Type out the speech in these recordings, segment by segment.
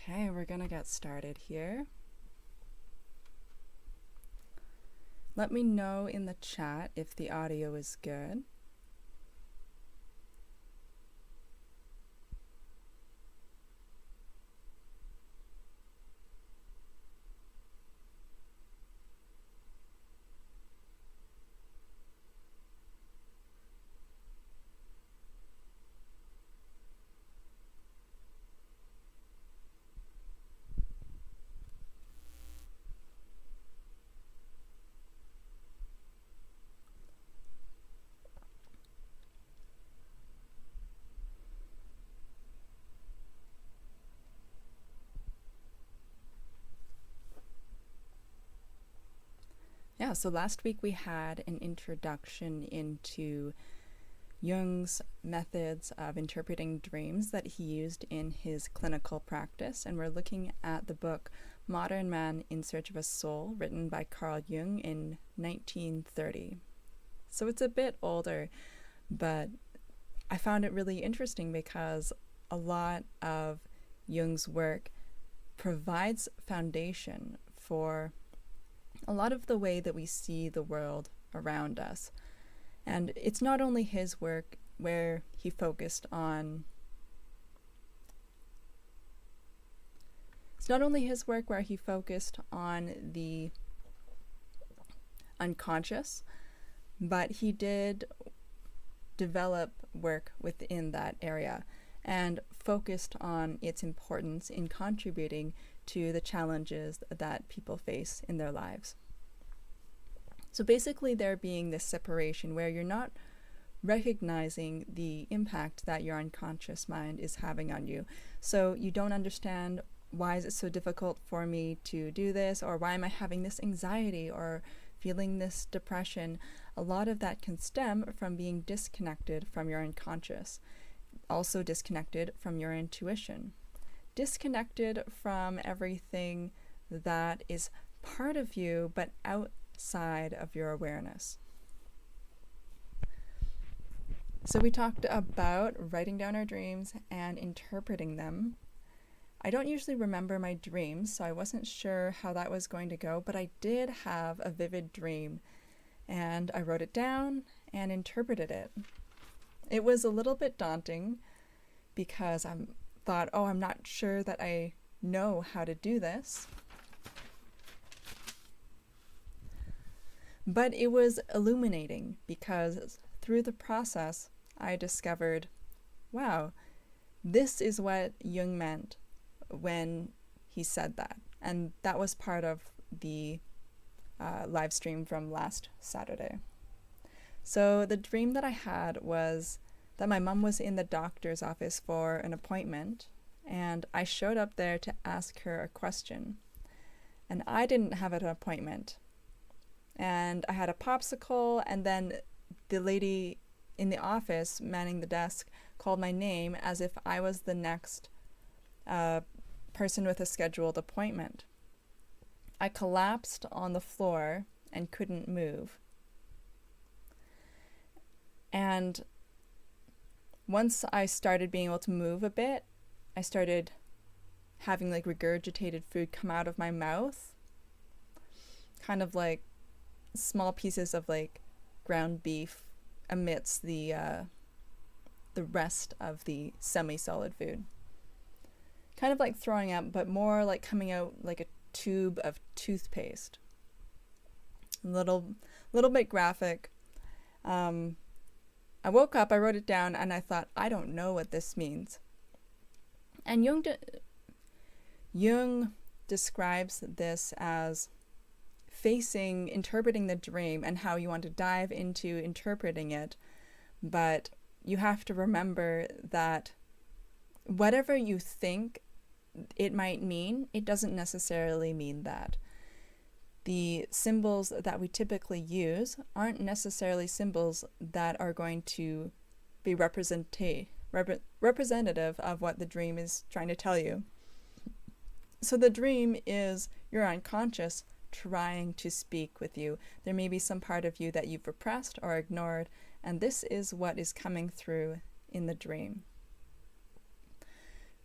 Okay, we're gonna get started here. Let me know in the chat if the audio is good. Yeah, so last week we had an introduction into Jung's methods of interpreting dreams that he used in his clinical practice, and we're looking at the book Modern Man in Search of a Soul, written by Carl Jung in 1930. So it's a bit older, but I found it really interesting because a lot of Jung's work provides foundation for a lot of the way that we see the world around us. And it's not only his work where he focused on the unconscious, but he did develop work within that area and focused on its importance in contributing to the challenges that people face in their lives. So basically there being this separation where you're not recognizing the impact that your unconscious mind is having on you. So you don't understand, why is it so difficult for me to do this, or why am I having this anxiety or feeling this depression? A lot of that can stem from being disconnected from your unconscious, also disconnected from your intuition, disconnected from everything that is part of you but outside of your awareness. So we talked about writing down our dreams and interpreting them. I don't usually remember my dreams, so I wasn't sure how that was going to go, but I did have a vivid dream, and I wrote it down and interpreted it. It was a little bit daunting because I thought, I'm not sure that I know how to do this. But it was illuminating because through the process, I discovered, wow, this is what Jung meant when he said that. And that was part of the live stream from last Saturday. So the dream that I had was that my mom was in the doctor's office for an appointment, and I showed up there to ask her a question. And I didn't have an appointment. And I had a popsicle, and then the lady in the office manning the desk called my name as if I was the next person with a scheduled appointment. I collapsed on the floor and couldn't move. And once I started being able to move a bit, I started having like regurgitated food come out of my mouth, kind of like small pieces of like ground beef amidst the rest of the semi-solid food. Kind of like throwing up, but more like coming out like a tube of toothpaste. A little bit graphic. I woke up, I wrote it down, and I thought, I don't know what this means. And Jung describes this as interpreting the dream and how you want to dive into interpreting it, but you have to remember that whatever you think it might mean, it doesn't necessarily mean that. The symbols that we typically use aren't necessarily symbols that are going to be representative of what the dream is trying to tell you. So the dream is your unconscious trying to speak with you. There may be some part of you that you've repressed or ignored, and this is what is coming through in the dream.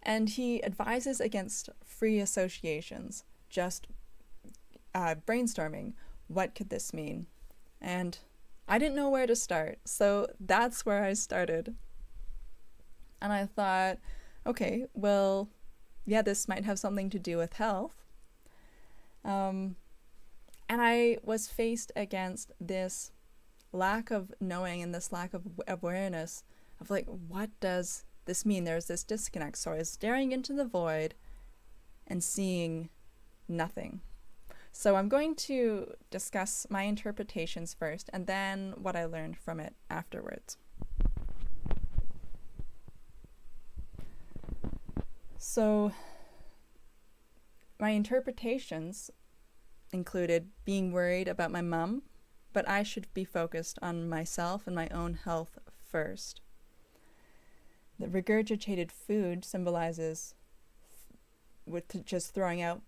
And he advises against free associations, just brainstorming. What could this mean? And I didn't know where to start, so that's where I started. And I thought, okay, well, yeah, this might have something to do with health. And I was faced against this lack of knowing and this lack of awareness of like, what does this mean? There's this disconnect. So I was staring into the void and seeing nothing. So I'm going to discuss my interpretations first and then what I learned from it afterwards. So my interpretations included being worried about my mom, but I should be focused on myself and my own health first. The regurgitated food symbolizes, with just throwing out,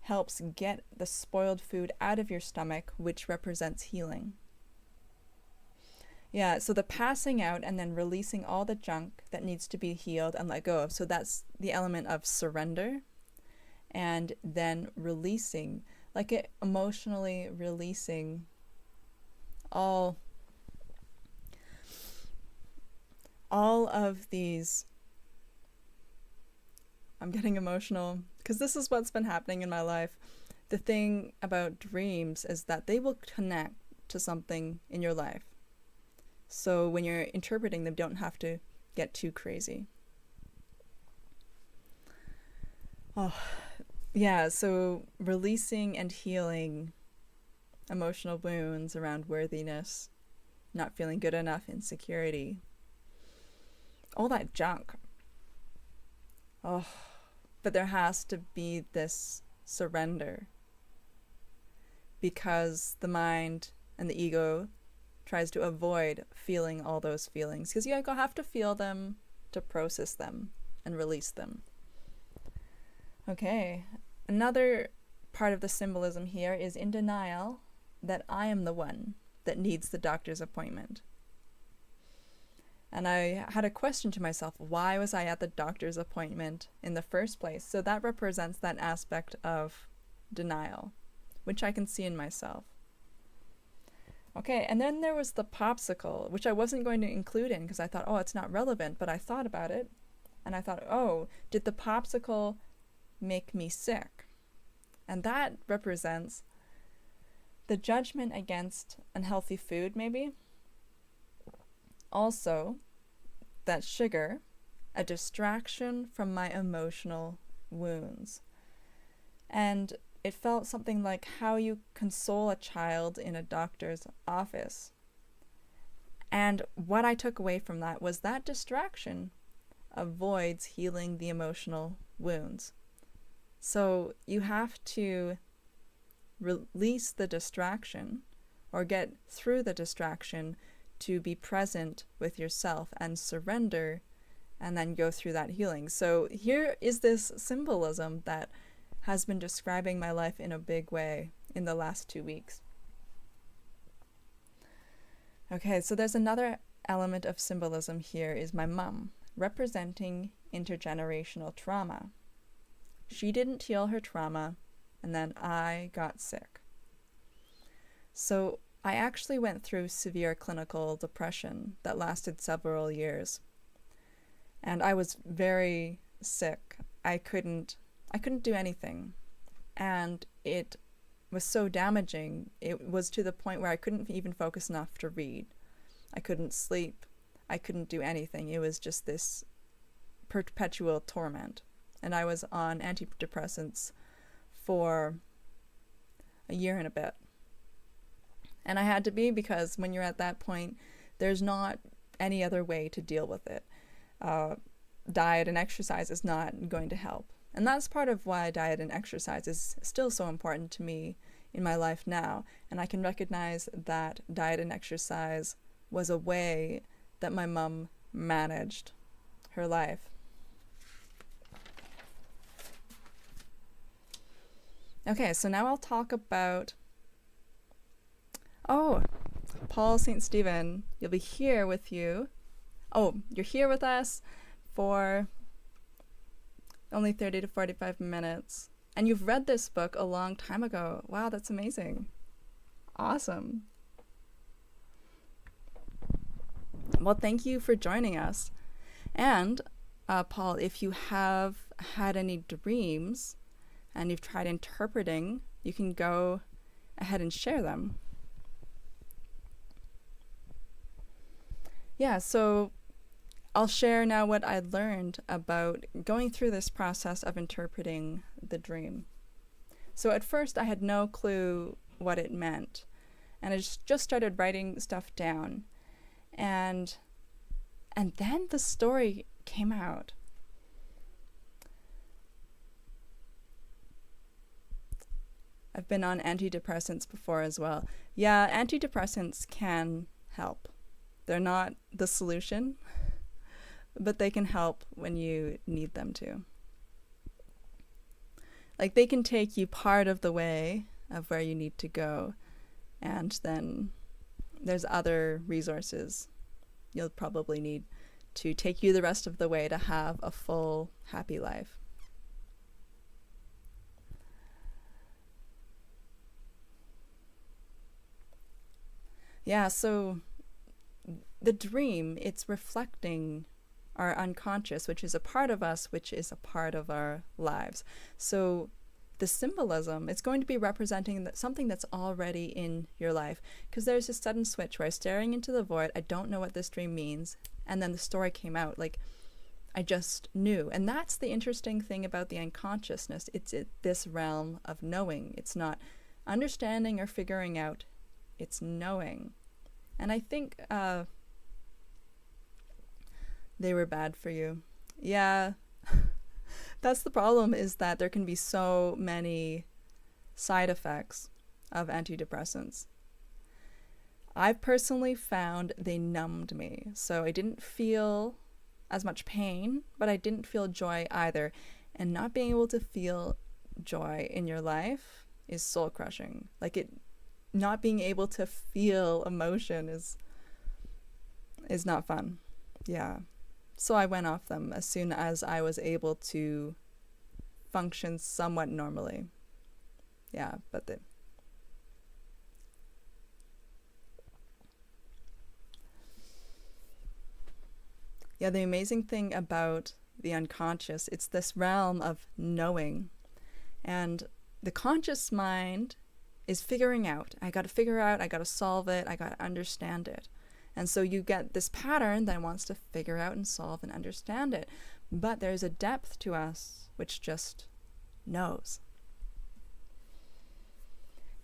helps get the spoiled food out of your stomach, which represents healing. Yeah, so the passing out and then releasing all the junk that needs to be healed and let go of. So that's the element of surrender. And then releasing, like emotionally releasing all of these. I'm getting emotional because this is what's been happening in my life. The thing about dreams is that they will connect to something in your life. So when you're interpreting them, don't have to get too crazy. Oh, yeah, so releasing and healing emotional wounds around worthiness, not feeling good enough, insecurity, all that junk. Oh, but there has to be this surrender because the mind and the ego tries to avoid feeling all those feelings because you have to feel them to process them and release them. Okay, another part of the symbolism here is in denial that I am the one that needs the doctor's appointment. And I had a question to myself, why was I at the doctor's appointment in the first place? So that represents that aspect of denial, which I can see in myself. Okay, and then there was the popsicle, which I wasn't going to include in because I thought, oh, it's not relevant, but I thought about it, and I thought, oh, did the popsicle make me sick? And that represents the judgment against unhealthy food, maybe. Also, that sugar, a distraction from my emotional wounds. And it felt something like how you console a child in a doctor's office. And what I took away from that was that distraction avoids healing the emotional wounds. So you have to release the distraction or get through the distraction to be present with yourself and surrender and then go through that healing. So here is this symbolism that has been describing my life in a big way in the last 2 weeks. Okay, so there's another element of symbolism here is my mom, representing intergenerational trauma. She didn't heal her trauma, and then I got sick. So I actually went through severe clinical depression that lasted several years. And I was very sick. I couldn't do anything. And it was so damaging. It was to the point where I couldn't even focus enough to read. I couldn't sleep. I couldn't do anything. It was just this perpetual torment. And I was on antidepressants for a year and a bit. And I had to be because when you're at that point, there's not any other way to deal with it. Diet and exercise is not going to help. And that's part of why diet and exercise is still so important to me in my life now. And I can recognize that diet and exercise was a way that my mom managed her life. Okay, so now I'll talk about, Paul St. Stephen, you'll be here with you. Oh, you're here with us for Only 30 to 45 minutes. And you've read this book a long time ago. Wow, that's amazing. Awesome. Well, thank you for joining us. And Paul, if you have had any dreams and you've tried interpreting, you can go ahead and share them. Yeah, so I'll share now what I learned about going through this process of interpreting the dream. So at first I had no clue what it meant, and I just started writing stuff down. And then the story came out. I've been on antidepressants before as well. Yeah, antidepressants can help. They're not the solution, but they can help when you need them to. Like, they can take you part of the way of where you need to go, and then there's other resources you'll probably need to take you the rest of the way to have a full, happy life. Yeah, so the dream, it's reflecting our unconscious, which is a part of us, which is a part of our lives. So the symbolism, it's going to be representing something that's already in your life. Because there's a sudden switch where I was staring into the void, I don't know what this dream means, and then the story came out. Like, I just knew. And that's the interesting thing about the unconsciousness. It's this realm of knowing. It's not understanding or figuring out, it's knowing. And I think they were bad for you. Yeah. That's the problem, is that there can be so many side effects of antidepressants. I've personally found they numbed me. So I didn't feel as much pain, but I didn't feel joy either. And not being able to feel joy in your life is soul crushing. Like, not being able to feel emotion is not fun. Yeah. So I went off them as soon as I was able to function somewhat normally. Yeah, but the amazing thing about the unconscious, it's this realm of knowing. And the conscious mind is figuring out. I got to figure out, I got to solve it, I got to understand it. And so you get this pattern that wants to figure out and solve and understand it. But there's a depth to us which just knows.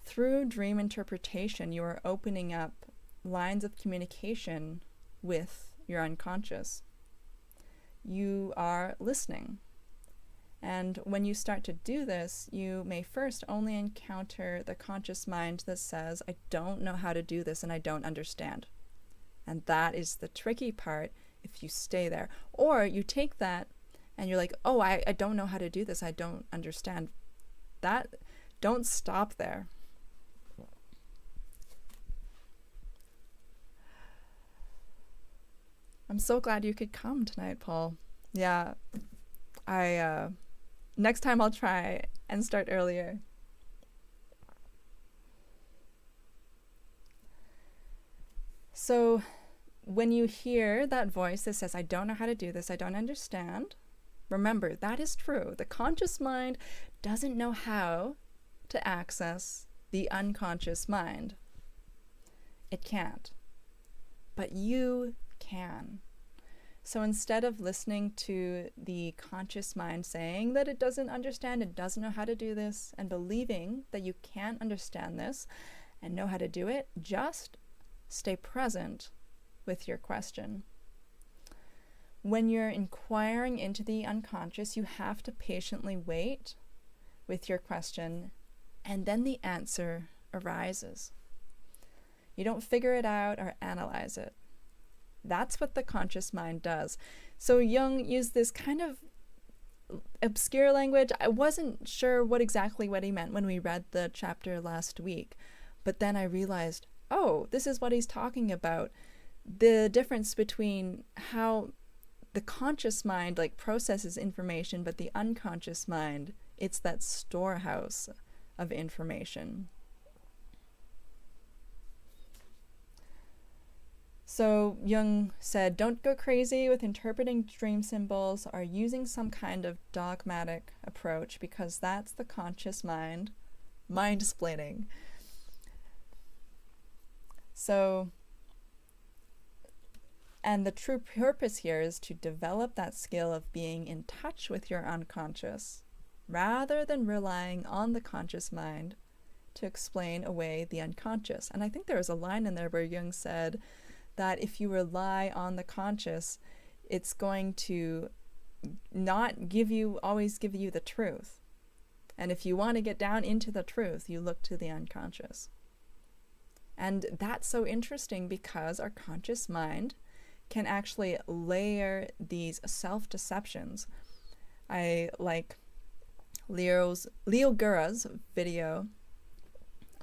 Through dream interpretation, you are opening up lines of communication with your unconscious. You are listening. And when you start to do this, you may first only encounter the conscious mind that says, I don't know how to do this and I don't understand. And that is the tricky part if you stay there. Or you take that and you're like, oh, I don't know how to do this. I don't understand. Don't stop there. I'm so glad you could come tonight, Paul. Yeah, next time I'll try and start earlier. So when you hear that voice that says, I don't know how to do this, I don't understand, remember, that is true. The conscious mind doesn't know how to access the unconscious mind. It can't. But you can. So instead of listening to the conscious mind saying that it doesn't understand, it doesn't know how to do this, and believing that you can't understand this and know how to do it, just stay present with your question. When you're inquiring into the unconscious, you have to patiently wait with your question, and then the answer arises. You don't figure it out or analyze it. That's what the conscious mind does. So Jung used this kind of obscure language. I wasn't sure what he meant when we read the chapter last week, but then I realized, oh, this is what he's talking about. The difference between how the conscious mind like processes information, but the unconscious mind, it's that storehouse of information. So Jung said, don't go crazy with interpreting dream symbols or using some kind of dogmatic approach, because that's the conscious mind mind-splaining. So, and the true purpose here is to develop that skill of being in touch with your unconscious, rather than relying on the conscious mind to explain away the unconscious. And I think there was a line in there where Jung said that if you rely on the conscious, it's going to not always give you the truth. And if you want to get down into the truth, you look to the unconscious. And that's so interesting, because our conscious mind can actually layer these self-deceptions. I like Leo Gura's video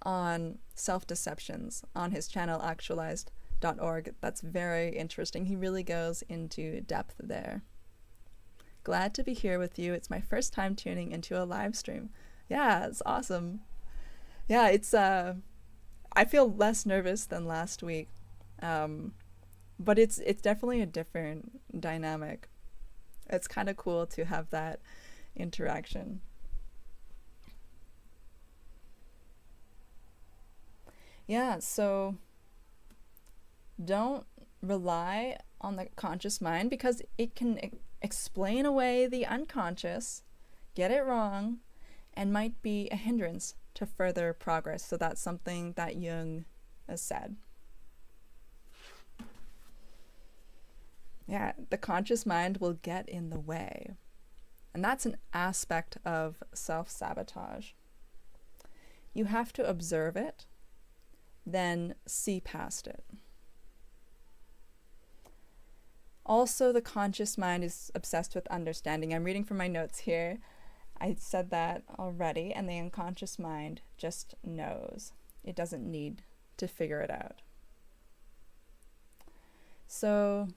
on self-deceptions on his channel actualized.org. That's very interesting. He really goes into depth there. Glad to be here with you. It's my first time tuning into a live stream. Yeah, it's awesome. Yeah, it's I feel less nervous than last week. But it's definitely a different dynamic. It's kind of cool to have that interaction. Yeah, so don't rely on the conscious mind, because it can explain away the unconscious, get it wrong, and might be a hindrance to further progress. So that's something that Jung has said. Yeah, the conscious mind will get in the way. And that's an aspect of self-sabotage. You have to observe it, then see past it. Also, the conscious mind is obsessed with understanding. I'm reading from my notes here. I said that already, and the unconscious mind just knows. It doesn't need to figure it out. So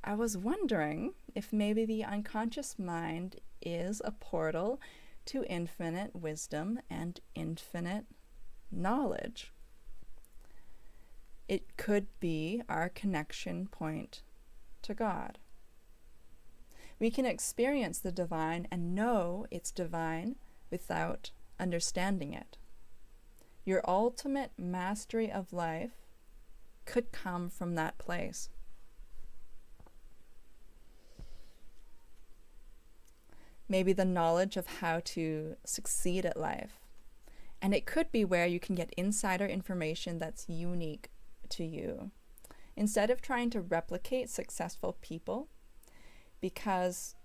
I was wondering if maybe the unconscious mind is a portal to infinite wisdom and infinite knowledge. It could be our connection point to God. We can experience the divine and know it's divine without understanding it. Your ultimate mastery of life could come from that place. Maybe the knowledge of how to succeed at life. And it could be where you can get insider information that's unique to you, instead of trying to replicate successful people. Because,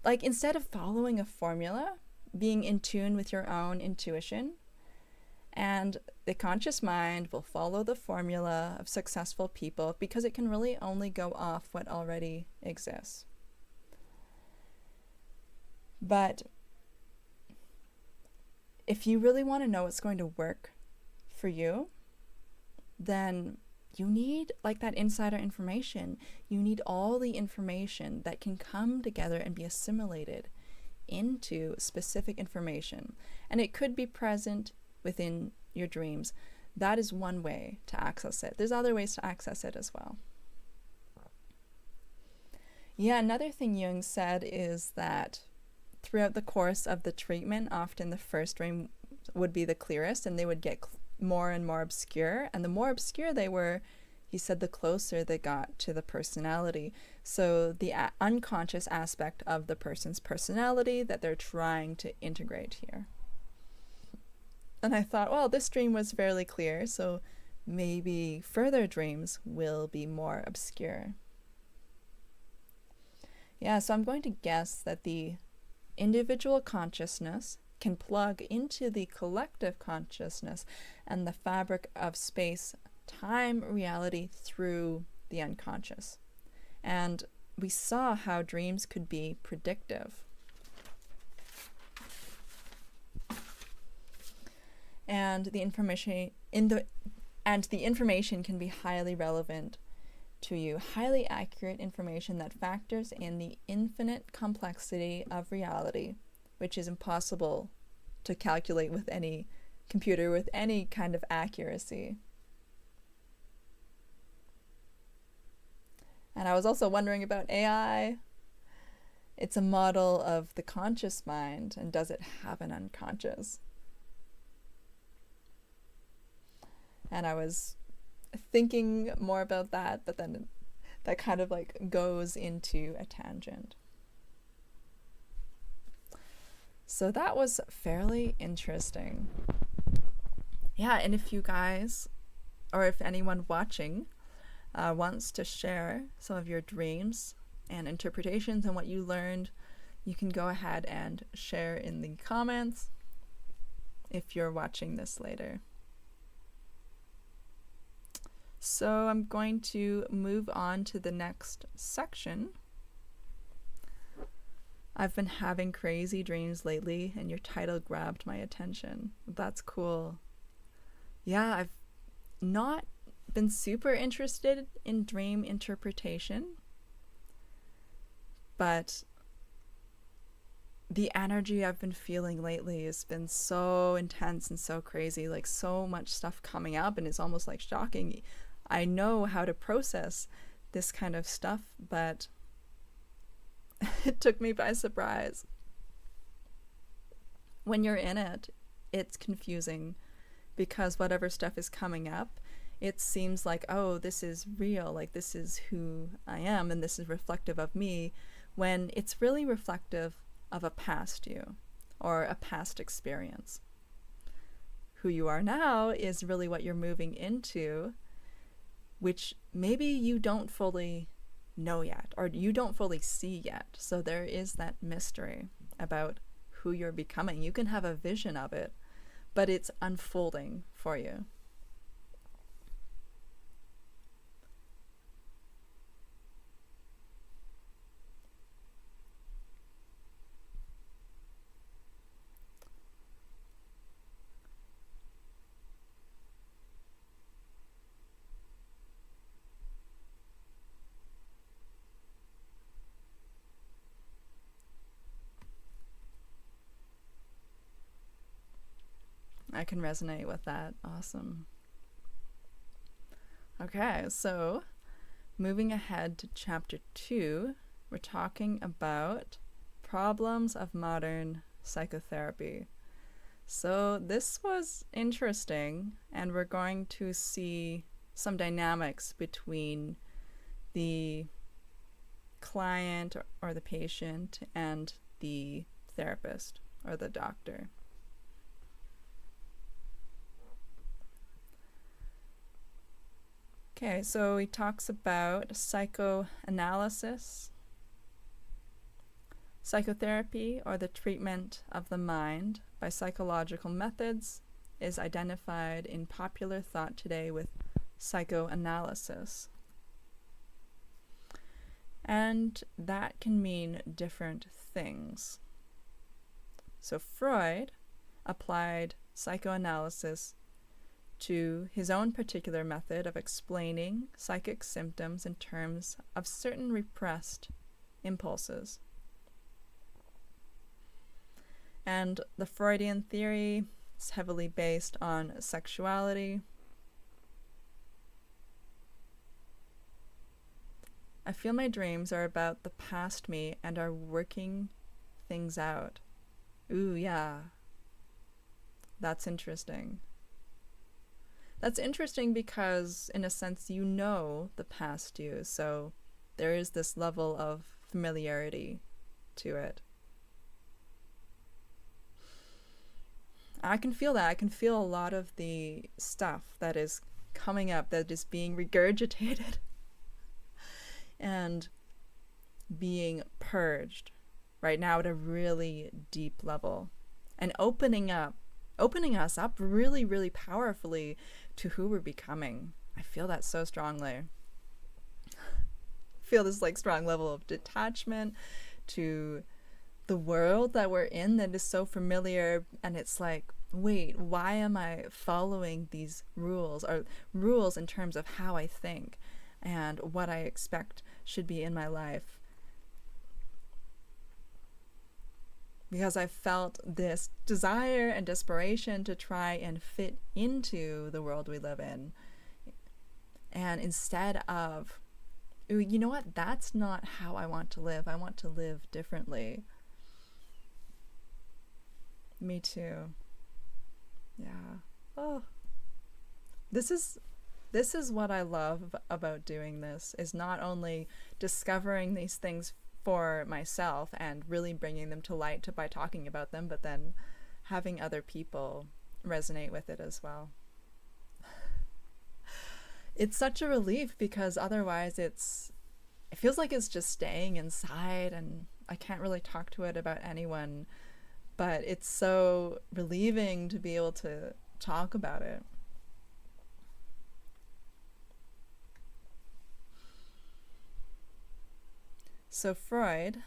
like, instead of following a formula, being in tune with your own intuition, and the conscious mind will follow the formula of successful people, because it can really only go off what already exists. But if you really want to know what's going to work for you, then you need like that insider information. You need all the information that can come together and be assimilated into specific information. And it could be present within your dreams. That is one way to access it. There's other ways to access it as well. Yeah, another thing Jung said is that throughout the course of the treatment, often the first dream would be the clearest, and they would get more and more obscure. And the more obscure they were, he said, the closer they got to the personality. So the unconscious aspect of the person's personality that they're trying to integrate here. And I thought, well, this dream was fairly clear, so maybe further dreams will be more obscure. Yeah, so I'm going to guess that the individual consciousness can plug into the collective consciousness and the fabric of space, time, reality through the unconscious. And we saw how dreams could be predictive. And the information can be highly relevant to you highly accurate information that factors in the infinite complexity of reality, which is impossible to calculate with any computer with any kind of accuracy. And I was also wondering about AI. It's a model of the conscious mind, and does it have an unconscious? And I was thinking more about that, but then that kind of like goes into a tangent. So that was fairly interesting. Yeah, and if you guys, or if anyone watching, wants to share some of your dreams and interpretations and what you learned, you can go ahead and share in the comments if you're watching this later. So I'm going to move on to the next section. I've been having crazy dreams lately, and your title grabbed my attention. That's cool. Yeah, I've not been super interested in dream interpretation, but the energy I've been feeling lately has been so intense and so crazy, like so much stuff coming up, and it's almost like shocking. I know how to process this kind of stuff, but it took me by surprise. When you're in it, it's confusing because whatever stuff is coming up, it seems like, oh, this is real, like this is who I am and this is reflective of me, when it's really reflective of a past you or a past experience. Who you are now is really what you're moving into, which maybe you don't fully know yet, or you don't fully see yet. So there is that mystery about who you're becoming. You can have a vision of it, but it's unfolding for you. I can resonate with that. Awesome. Okay, so moving ahead to chapter 2, we're talking about problems of modern psychotherapy. So this was interesting, and we're going to see some dynamics between the client or the patient and the therapist or the doctor. Okay, so he talks about psychoanalysis. Psychotherapy, or the treatment of the mind by psychological methods, is identified in popular thought today with psychoanalysis. And that can mean different things. So Freud applied psychoanalysis to his own particular method of explaining psychic symptoms in terms of certain repressed impulses. And the Freudian theory is heavily based on sexuality. I feel my dreams are about the past me and are working things out. Ooh, yeah. That's interesting. That's interesting because, in a sense, you know the past you, so there is this level of familiarity to it. I can feel that. I can feel a lot of the stuff that is coming up, that is being regurgitated and being purged right now at a really deep level, and opening us up really, really powerfully to who we're becoming. I feel that so strongly. I feel this like strong level of detachment to the world that we're in that is so familiar, and it's like, wait, why am I following these rules, or rules in terms of how I think? and what I expect should be in my life. Because I felt this desire and desperation to try and fit into the world we live in. And instead of, you know what, that's not how I want to live. I want to live differently. Me too. Yeah. Oh. This is what I love about doing this, is not only discovering these things for myself and really bringing them to light by talking about them, but then having other people resonate with it as well. It's such a relief, because otherwise it feels like it's just staying inside and I can't really talk to it about anyone, but it's so relieving to be able to talk about it. So Freud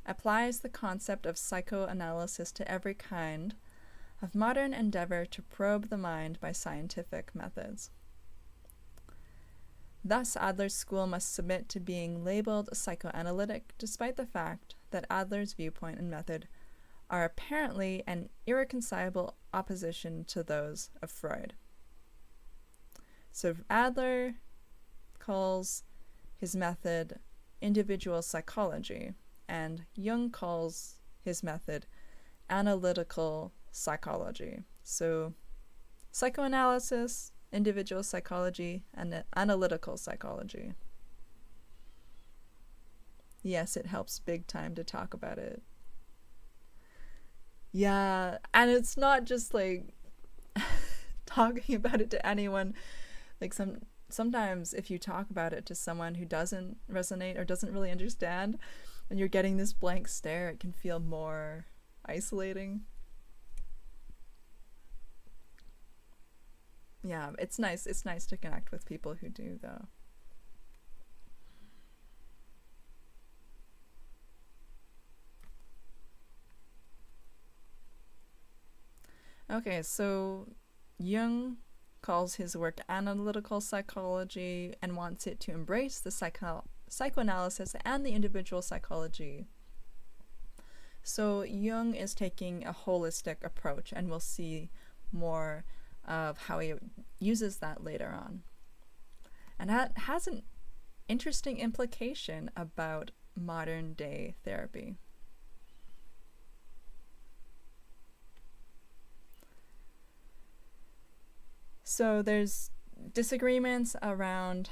applies the concept of psychoanalysis to every kind of modern endeavor to probe the mind by scientific methods. Thus, Adler's school must submit to being labeled psychoanalytic, despite the fact that Adler's viewpoint and method are apparently an irreconcilable opposition to those of Freud. So Adler calls his method individual psychology, and Jung calls his method analytical psychology. So psychoanalysis, individual psychology, and analytical psychology. Yes, it helps big time to talk about it. Yeah, and it's not just like talking about it to anyone. Like sometimes if you talk about it to someone who doesn't resonate or doesn't really understand, and you're getting this blank stare, it can feel more isolating. Yeah, it's nice to connect with people who do, though. Okay, so Jung calls his work analytical psychology and wants it to embrace the psychoanalysis and the individual psychology. So Jung is taking a holistic approach, and we'll see more of how he uses that later on. And that has an interesting implication about modern day therapy. So there's disagreements around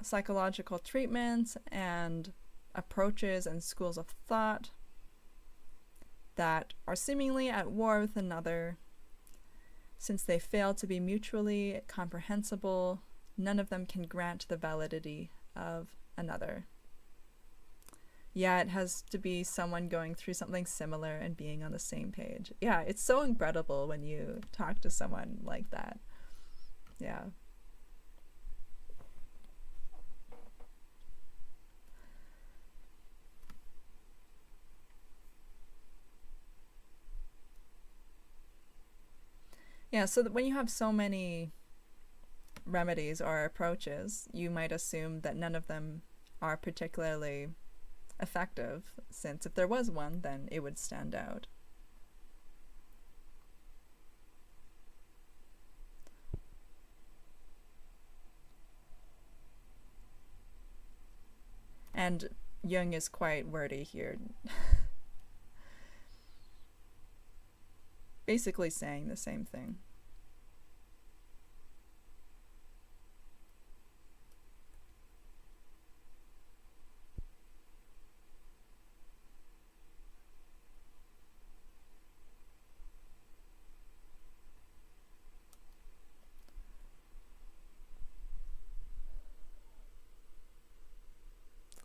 psychological treatments and approaches and schools of thought that are seemingly at war with another. Since they fail to be mutually comprehensible, none of them can grant the validity of another. Yeah, it has to be someone going through something similar and being on the same page. Yeah, it's so incredible when you talk to someone like that. Yeah. Yeah, so that when you have so many remedies or approaches, you might assume that none of them are particularly effective, since if there was one, then it would stand out. And Jung is quite wordy here. Basically saying the same thing.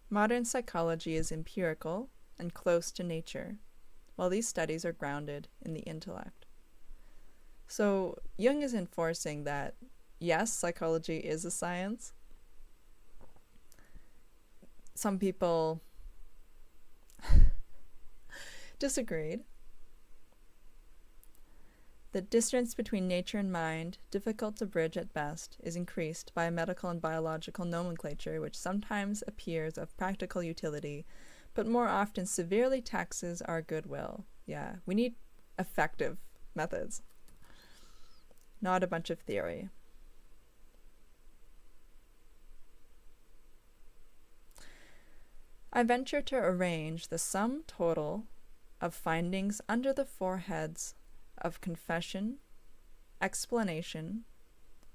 Modern psychology is empirical and close to nature, while these studies are grounded in the intellect. So Jung is enforcing that, yes, psychology is a science. Some people disagreed. The distance between nature and mind, difficult to bridge at best, is increased by a medical and biological nomenclature which sometimes appears of practical utility, but more often severely taxes our goodwill. Yeah, we need effective methods, not a bunch of theory. I venture to arrange the sum total of findings under the four heads of confession, explanation,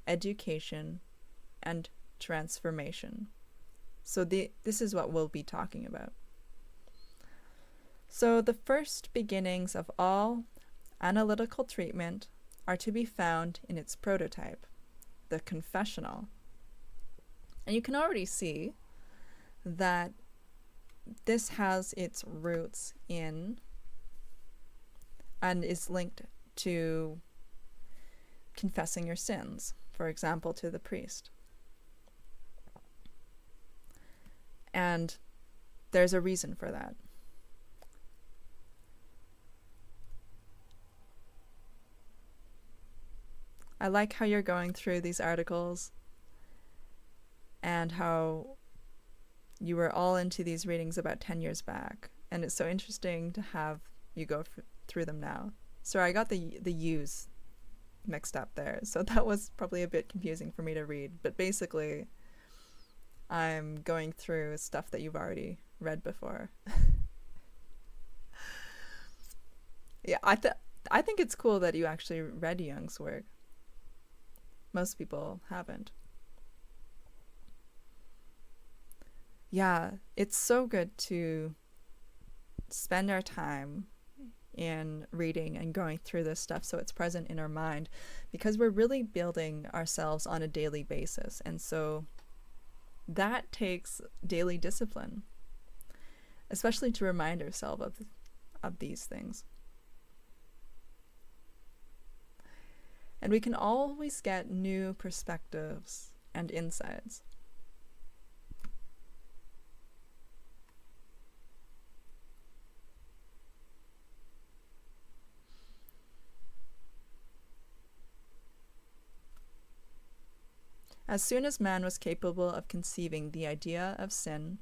education, and transformation. So this is what we'll be talking about. So the first beginnings of all analytical treatment are to be found in its prototype, the confessional. And you can already see that this has its roots in and is linked to confessing your sins, for example, to the priest. And there's a reason for that. I like how you're going through these articles and how you were all into these readings about 10 years back. And it's so interesting to have you go through them now. Sorry, I got the U's mixed up there. So that was probably a bit confusing for me to read. But basically, I'm going through stuff that you've already read before. Yeah, I think it's cool that you actually read Jung's work. Most people haven't. Yeah, it's so good to spend our time in reading and going through this stuff so it's present in our mind, because we're really building ourselves on a daily basis. And so that takes daily discipline, especially to remind ourselves of these things. And we can always get new perspectives and insights. As soon as man was capable of conceiving the idea of sin,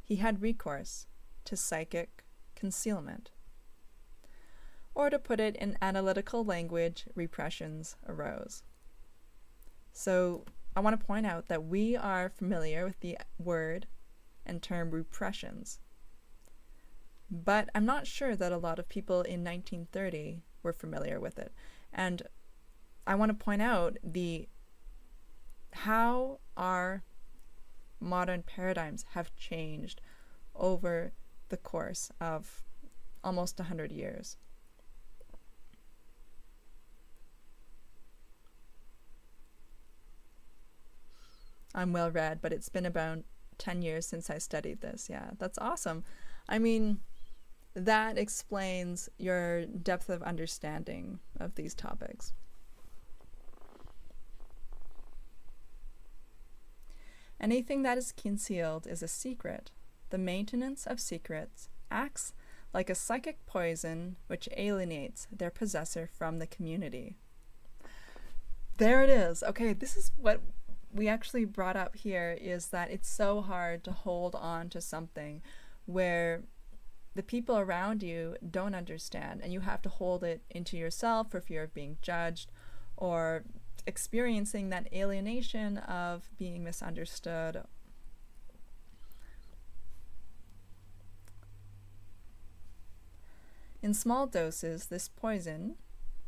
he had recourse to psychic concealment. Or to put it in analytical language, repressions arose. So I want to point out that we are familiar with the word and term repressions. But I'm not sure that a lot of people in 1930 were familiar with it. And I want to point out how our modern paradigms have changed over the course of almost 100 years. I'm well read, but it's been about 10 years since I studied this. Yeah, that's awesome. I mean, that explains your depth of understanding of these topics. Anything that is concealed is a secret. The maintenance of secrets acts like a psychic poison which alienates their possessor from the community. There it is. Okay, this is what we actually brought up here, is that it's so hard to hold on to something where the people around you don't understand, and you have to hold it into yourself for fear of being judged or experiencing that alienation of being misunderstood. In small doses, this poison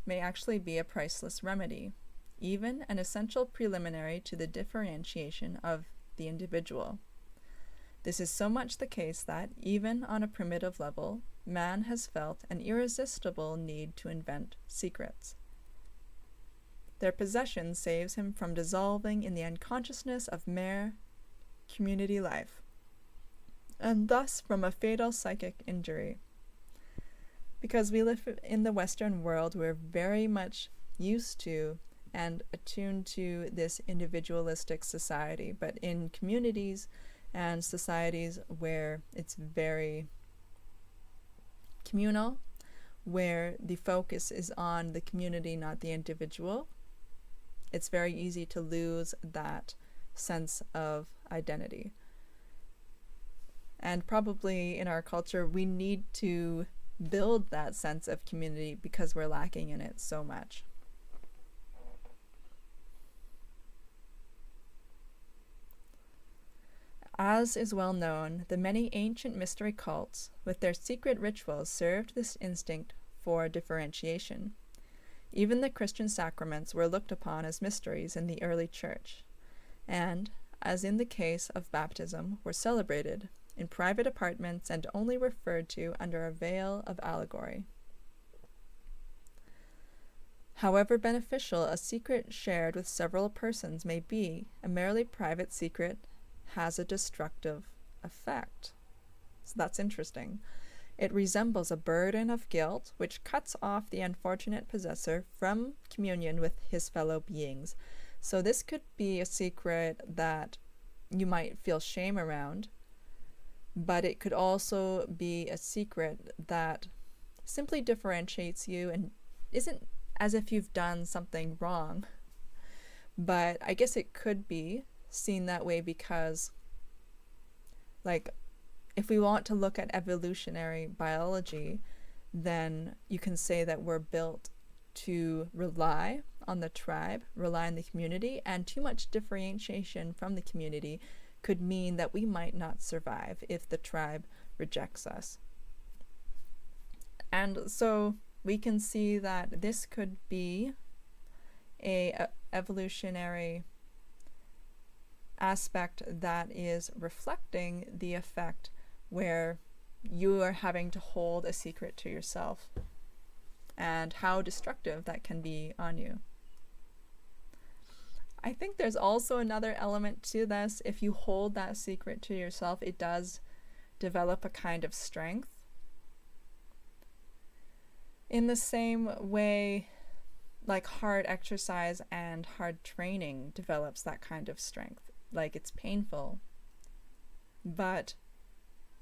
may actually be a priceless remedy, even an essential preliminary to the differentiation of the individual. This is so much the case that, even on a primitive level, man has felt an irresistible need to invent secrets. Their possession saves him from dissolving in the unconsciousness of mere community life, and thus from a fatal psychic injury. Because we live in the Western world, we're very much used to and attuned to this individualistic society, but in communities and societies where it's very communal, where the focus is on the community, not the individual, it's very easy to lose that sense of identity. And probably in our culture, we need to build that sense of community because we're lacking in it so much. As is well known, the many ancient mystery cults with their secret rituals served this instinct for differentiation. Even the Christian sacraments were looked upon as mysteries in the early church, and, as in the case of baptism, were celebrated in private apartments and only referred to under a veil of allegory. However beneficial a secret shared with several persons may be, a merely private secret has a destructive effect. So that's interesting. It resembles a burden of guilt which cuts off the unfortunate possessor from communion with his fellow beings. So this could be a secret that you might feel shame around, but it could also be a secret that simply differentiates you and isn't as if you've done something wrong. But I guess it could be seen that way because, like, if we want to look at evolutionary biology, then you can say that we're built to rely on the tribe, rely on the community, and too much differentiation from the community could mean that we might not survive if the tribe rejects us. And so we can see that this could be a evolutionary aspect that is reflecting the effect where you are having to hold a secret to yourself and how destructive that can be on you. I think there's also another element to this. If you hold that secret to yourself, it does develop a kind of strength. In the same way, like hard exercise and hard training develops that kind of strength. Like, it's painful, but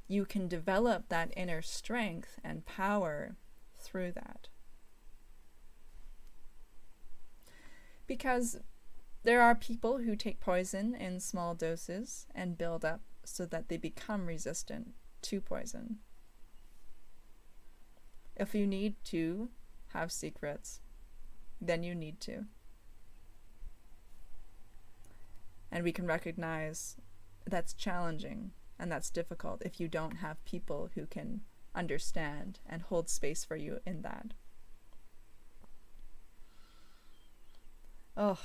you can develop that inner strength and power through that. Because there are people who take poison in small doses and build up so that they become resistant to poison. If you need to have secrets, then you need to. And we can recognize that's challenging and that's difficult if you don't have people who can understand and hold space for you in that. Oh,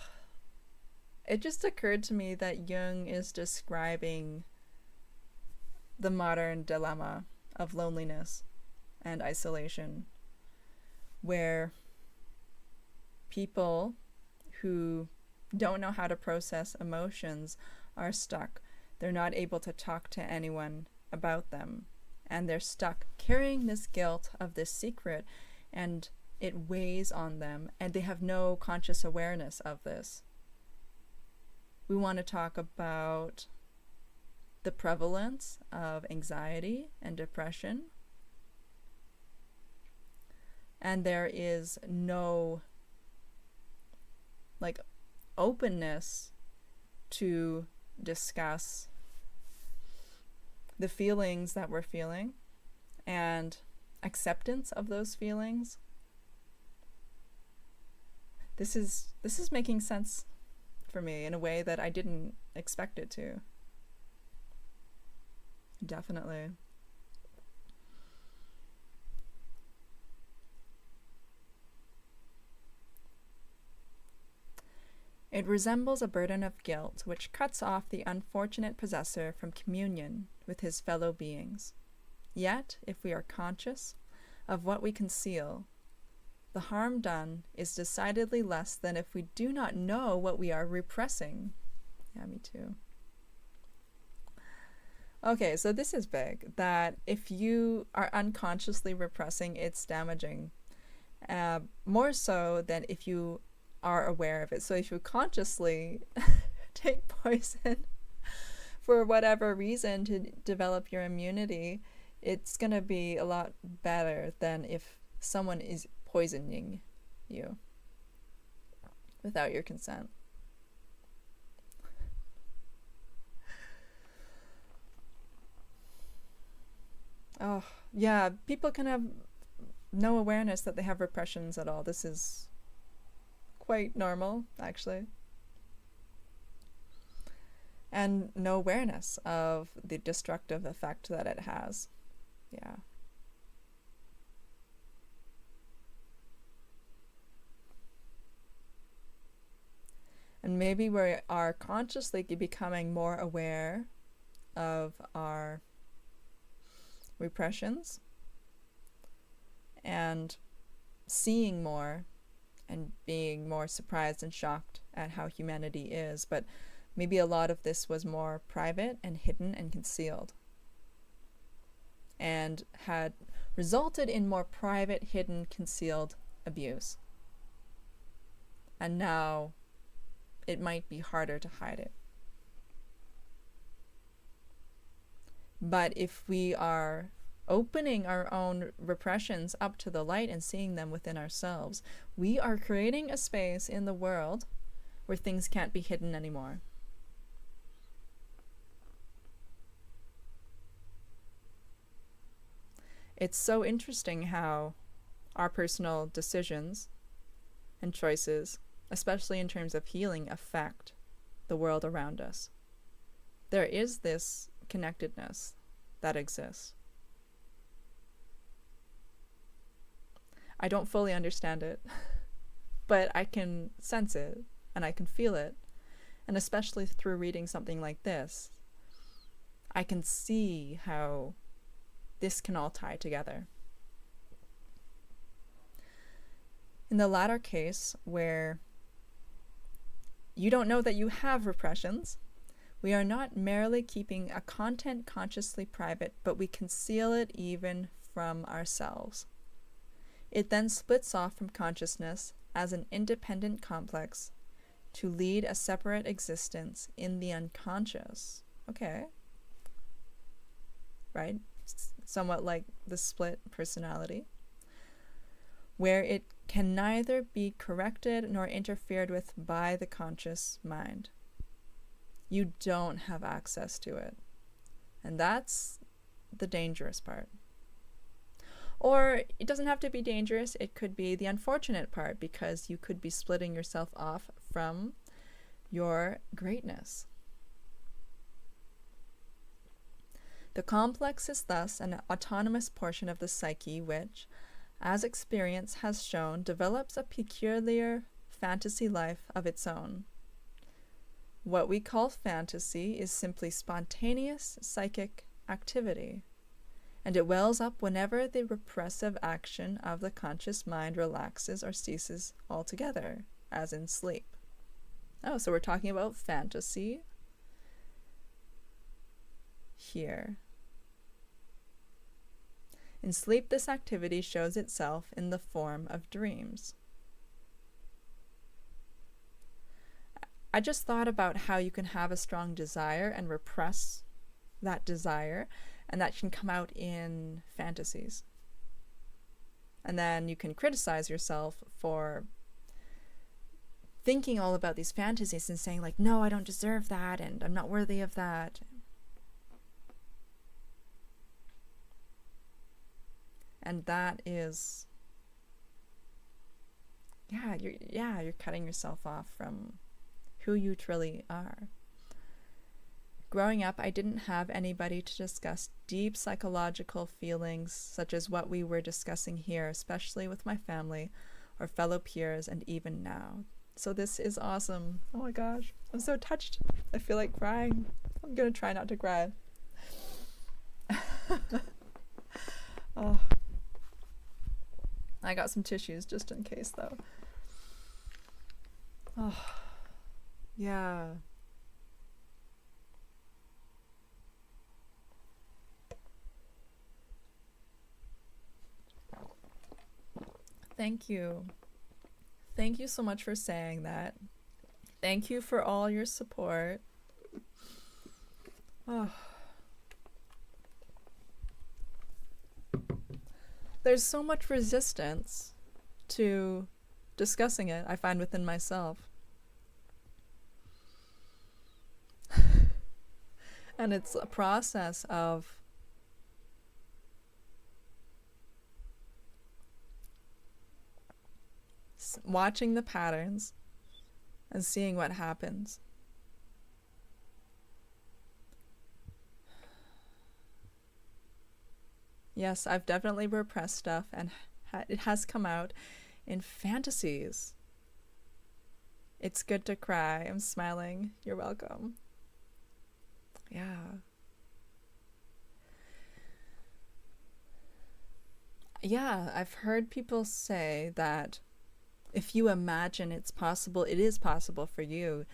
it just occurred to me that Jung is describing the modern dilemma of loneliness and isolation, where people who don't know how to process emotions are stuck. They're not able to talk to anyone about them, and they're stuck carrying this guilt of this secret, and it weighs on them, and they have no conscious awareness of this. We want to talk about the prevalence of anxiety and depression, and there is no openness to discuss the feelings that we're feeling and acceptance of those feelings. This is making sense for me in a way that I didn't expect it to. Definitely. It resembles a burden of guilt which cuts off the unfortunate possessor from communion with his fellow beings. Yet, if we are conscious of what we conceal, the harm done is decidedly less than if we do not know what we are repressing. Yeah, me too. Okay, so this is big, that if you are unconsciously repressing, it's damaging. More so than if you are aware of it. So if you consciously take poison for whatever reason to develop your immunity, it's going to be a lot better than if someone is poisoning you without your consent. Oh, yeah, people can have no awareness that they have repressions at all. This is quite normal, actually. And no awareness of the destructive effect that it has. Yeah. And maybe we are consciously becoming more aware of our repressions and seeing more and being more surprised and shocked at how humanity is. But maybe a lot of this was more private and hidden and concealed, and had resulted in more private, hidden, concealed abuse. And now it might be harder to hide it. But if we are opening our own repressions up to the light and seeing them within ourselves, we are creating a space in the world where things can't be hidden anymore. It's so interesting how our personal decisions and choices, especially in terms of healing, affect the world around us. There is this connectedness that exists. I don't fully understand it, but I can sense it and I can feel it. And especially through reading something like this, I can see how this can all tie together. In the latter case, where you don't know that you have repressions, we are not merely keeping a content consciously private, but we conceal it even from ourselves. It then splits off from consciousness as an independent complex to lead a separate existence in the unconscious. Okay. Right? Somewhat like the split personality, where it can neither be corrected nor interfered with by the conscious mind. You don't have access to it. And that's the dangerous part. Or it doesn't have to be dangerous, it could be the unfortunate part, because you could be splitting yourself off from your greatness. The complex is thus an autonomous portion of the psyche which, as experience has shown, develops a peculiar fantasy life of its own. What we call fantasy is simply spontaneous psychic activity, and it wells up whenever the repressive action of the conscious mind relaxes or ceases altogether, as in sleep. Oh, so we're talking about fantasy here. In sleep, this activity shows itself in the form of dreams. I just thought about how you can have a strong desire and repress that desire, and that can come out in fantasies. And then you can criticize yourself for thinking all about these fantasies and saying, like, no, I don't deserve that, and I'm not worthy of that. And that is, you're cutting yourself off from who you truly are. Growing up, I didn't have anybody to discuss deep psychological feelings such as what we were discussing here, especially with my family or fellow peers, and even now. So this is awesome. Oh my gosh, I'm so touched. I feel like crying. I'm gonna try not to cry. Oh, I got some tissues just in case though. Oh, yeah. Thank you. Thank you so much for saying that. Thank you for all your support. Oh. there's so much resistance to discussing it, I find, within myself. And it's a process of watching the patterns and seeing what happens. Yes, I've definitely repressed stuff, and it has come out in fantasies. It's good to cry. I'm smiling. You're welcome. Yeah. Yeah, I've heard people say that if you imagine it's possible, it is possible for you.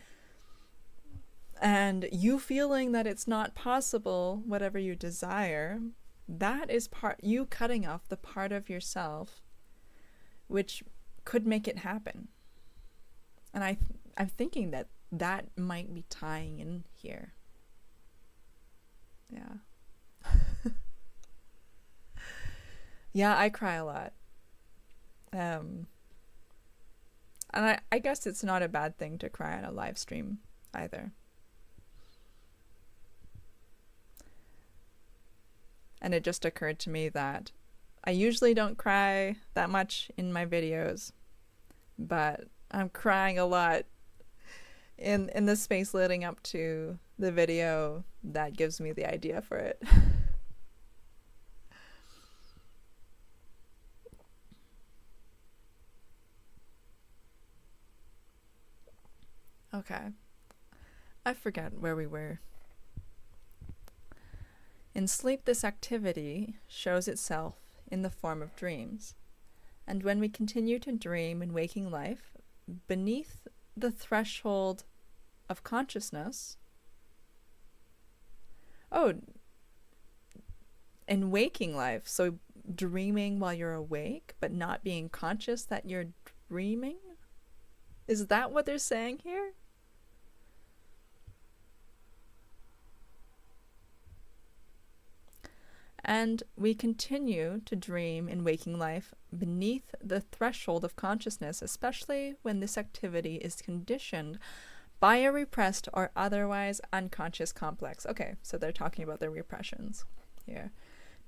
And you feeling that it's not possible, whatever you desire, that is you cutting off the part of yourself which could make it happen. And I'm thinking that might be tying in here. Yeah. Yeah, I cry a lot. And I guess it's not a bad thing to cry on a live stream either. And it just occurred to me that I usually don't cry that much in my videos, but I'm crying a lot in the space leading up to the video that gives me the idea for it. Okay. I forget where we were. In sleep, this activity shows itself in the form of dreams. And when we continue to dream in waking life, beneath the threshold of consciousness, in waking life, so dreaming while you're awake, but not being conscious that you're dreaming? Is that what they're saying here? And we continue to dream in waking life beneath the threshold of consciousness, especially when this activity is conditioned by a repressed or otherwise unconscious complex. Okay, so they're talking about their repressions here.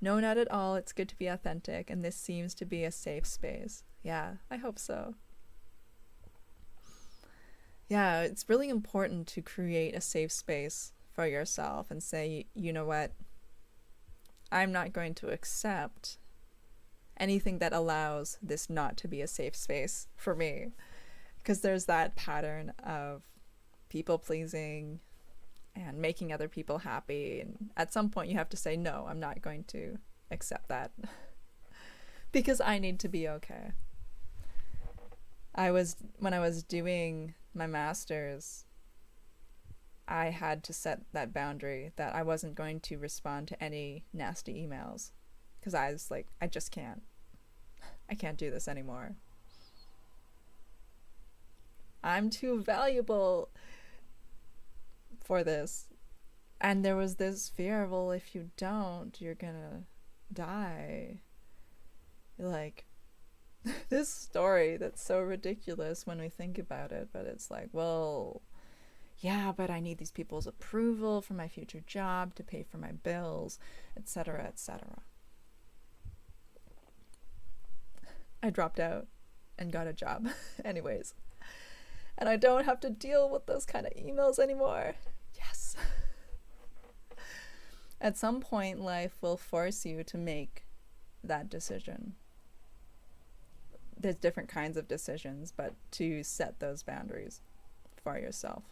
No, not at all. It's good to be authentic, and this seems to be a safe space. Yeah, I hope so. Yeah, it's really important to create a safe space for yourself and say, you know what? I'm not going to accept anything that allows this not to be a safe space for me. Because there's that pattern of people pleasing and making other people happy. And at some point you have to say, no, I'm not going to accept that. Because I need to be okay. When I was doing my master's, I had to set that boundary that I wasn't going to respond to any nasty emails because I was like, I just can't. I can't do this anymore. I'm too valuable for this. And there was this fear of, well, if you don't, you're gonna die. Like, this story that's so ridiculous when we think about it, but it's like, well, yeah, but I need these people's approval for my future job to pay for my bills, etc., etc. I dropped out and got a job anyways. And I don't have to deal with those kind of emails anymore. Yes. At some point, life will force you to make that decision. There's different kinds of decisions, but to set those boundaries for yourself.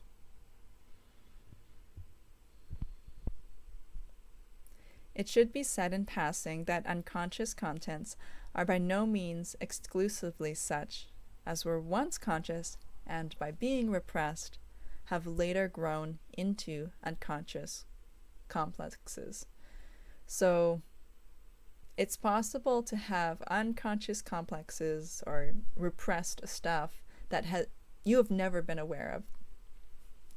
It should be said in passing that unconscious contents are by no means exclusively such as were once conscious and, by being repressed, have later grown into unconscious complexes. So it's possible to have unconscious complexes or repressed stuff that you have never been aware of.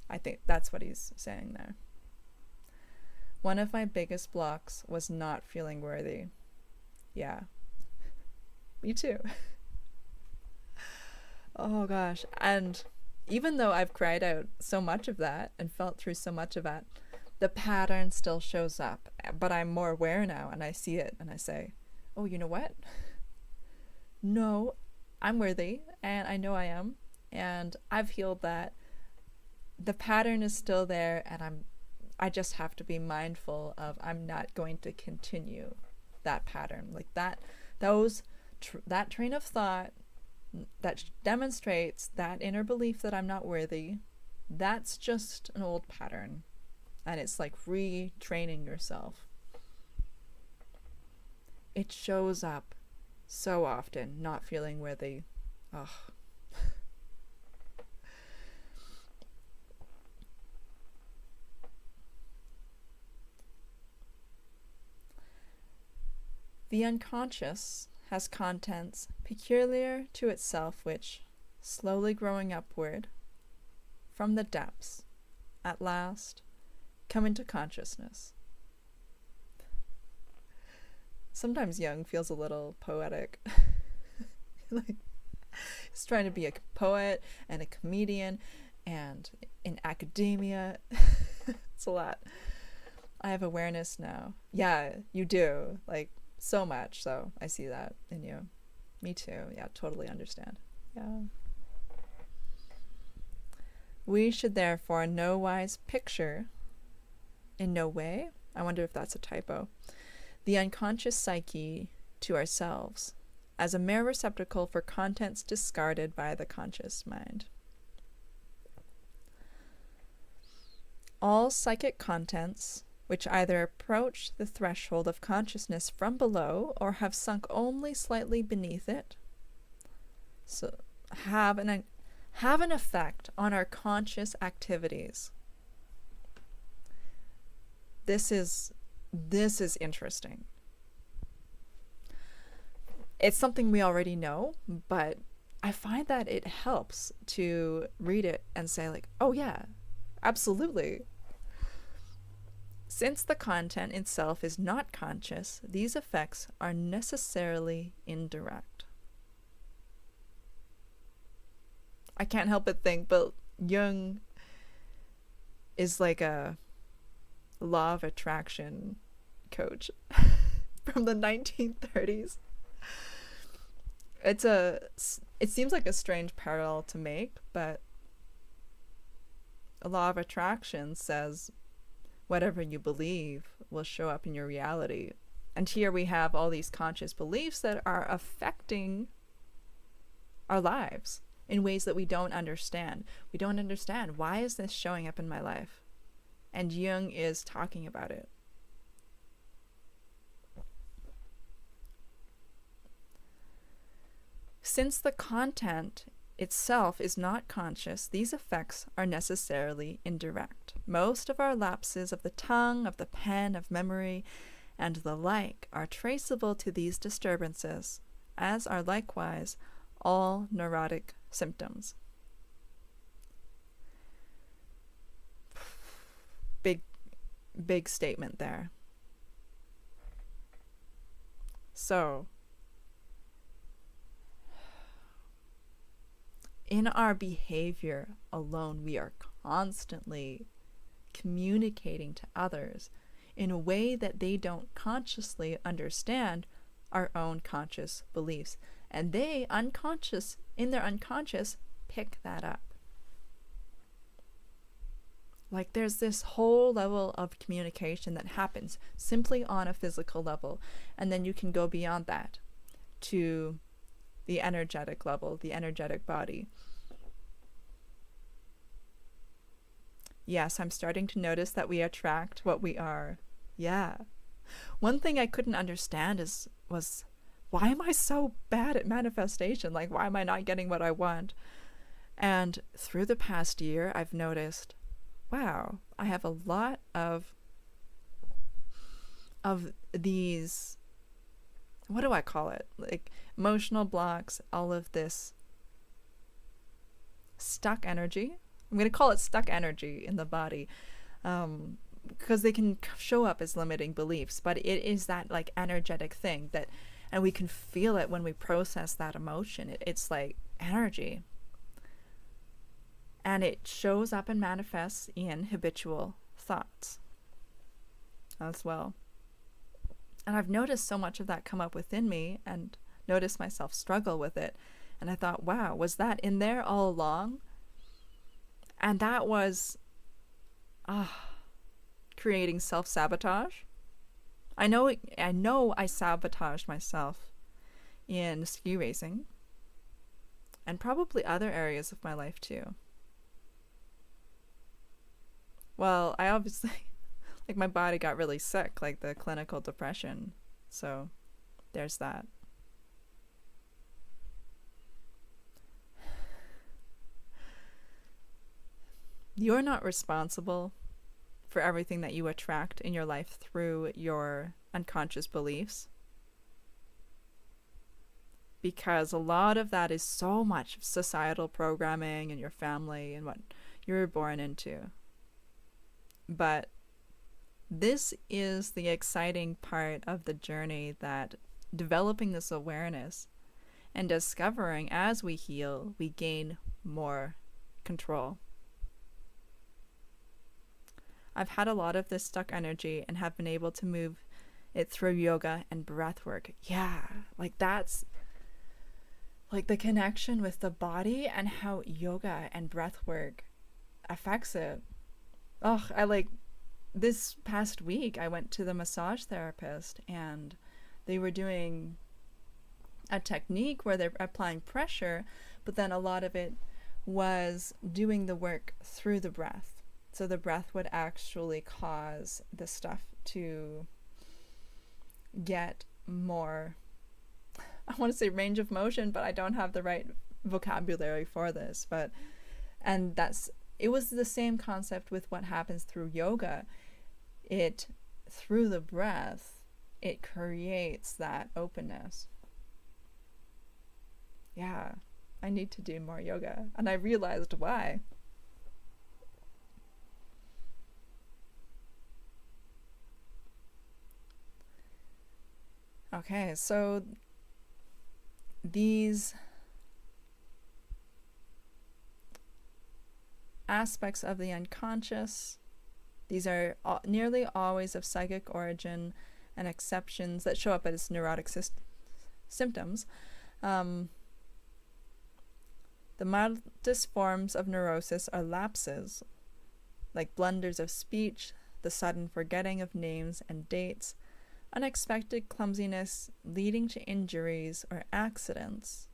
I think that's what he's saying there. One of my biggest blocks was not feeling worthy. Yeah. Me too. Oh gosh. And even though I've cried out so much of that and felt through so much of that, the pattern still shows up. But I'm more aware now, and I see it and I say, oh, you know what? No, I'm worthy, and I know I am, and I've healed that. The pattern is still there, and I just have to be mindful of I'm not going to continue that pattern. Like that train of thought that demonstrates that inner belief that I'm not worthy, that's just an old pattern, and it's like retraining yourself. It shows up so often, not feeling worthy. Ugh. The unconscious has contents peculiar to itself which, slowly growing upward from the depths, at last come into consciousness. Sometimes Jung feels a little poetic. Like, he's trying to be a poet and a comedian and in academia. It's a lot. I have awareness now. Yeah, you do. Like, so much. So I see that in you. Me too. Yeah, totally understand. Yeah. We should therefore in no wise picture, in no way, I wonder if that's a typo, the unconscious psyche to ourselves as a mere receptacle for contents discarded by the conscious mind. All psychic contents which either approach the threshold of consciousness from below or have sunk only slightly beneath it, so have an effect on our conscious activities. This is interesting. It's something we already know, but I find that it helps to read it and say like, oh yeah, absolutely. Since the content itself is not conscious, these effects are necessarily indirect. I can't help but think, but Jung is like a law of attraction coach from the 1930s. It seems like a strange parallel to make, but a law of attraction says whatever you believe will show up in your reality. And here we have all these conscious beliefs that are affecting our lives in ways that we don't understand. We don't understand, why is this showing up in my life? And Jung is talking about it. Since the content itself is not conscious, these effects are necessarily indirect. Most of our lapses of the tongue, of the pen, of memory, and the like are traceable to these disturbances, as are likewise all neurotic symptoms. Big statement there. So, in our behavior alone, we are constantly communicating to others in a way that they don't consciously understand our own conscious beliefs. And they, in their unconscious, pick that up. Like there's this whole level of communication that happens simply on a physical level. And then you can go beyond that to the energetic level, the energetic body. Yes, I'm starting to notice that we attract what we are. Yeah. One thing I couldn't understand was why am I so bad at manifestation? Like, why am I not getting what I want? And through the past year, I've noticed, wow, I have a lot of these, what do I call it? Like emotional blocks, all of this stuck energy. I'm going to call it stuck energy in the body, because they can show up as limiting beliefs, but it is that like energetic thing that And we can feel it when we process that emotion. It's like energy. And it shows up and manifests in habitual thoughts as well. And I've noticed so much of that come up within me and noticed myself struggle with it. And I thought, wow, was that in there all along? And that was creating self-sabotage. I know I sabotaged myself in ski racing and probably other areas of my life too. Well, I obviously, like, my body got really sick, like the clinical depression. So there's that. You're not responsible for everything that you attract in your life through your unconscious beliefs, because a lot of that is so much societal programming and your family and what you were born into. But this is the exciting part of the journey, that developing this awareness and discovering as we heal, we gain more control. I've had a lot of this stuck energy and have been able to move it through yoga and breath work. Yeah, like that's like the connection with the body and how yoga and breath work affects it. Oh, I like this past week I went to the massage therapist and they were doing a technique where they're applying pressure, but then a lot of it was doing the work through the breath. So the breath would actually cause the stuff to get more, I want to say range of motion, but I don't have the right vocabulary for this. It was the same concept with what happens through yoga. Through the breath, it creates that openness. Yeah, I need to do more yoga. And I realized why. Okay, so these aspects of the unconscious, these are nearly always of psychic origin and exceptions that show up as neurotic symptoms. The mildest forms of neurosis are lapses, like blunders of speech, the sudden forgetting of names and dates, unexpected clumsiness leading to injuries or accidents,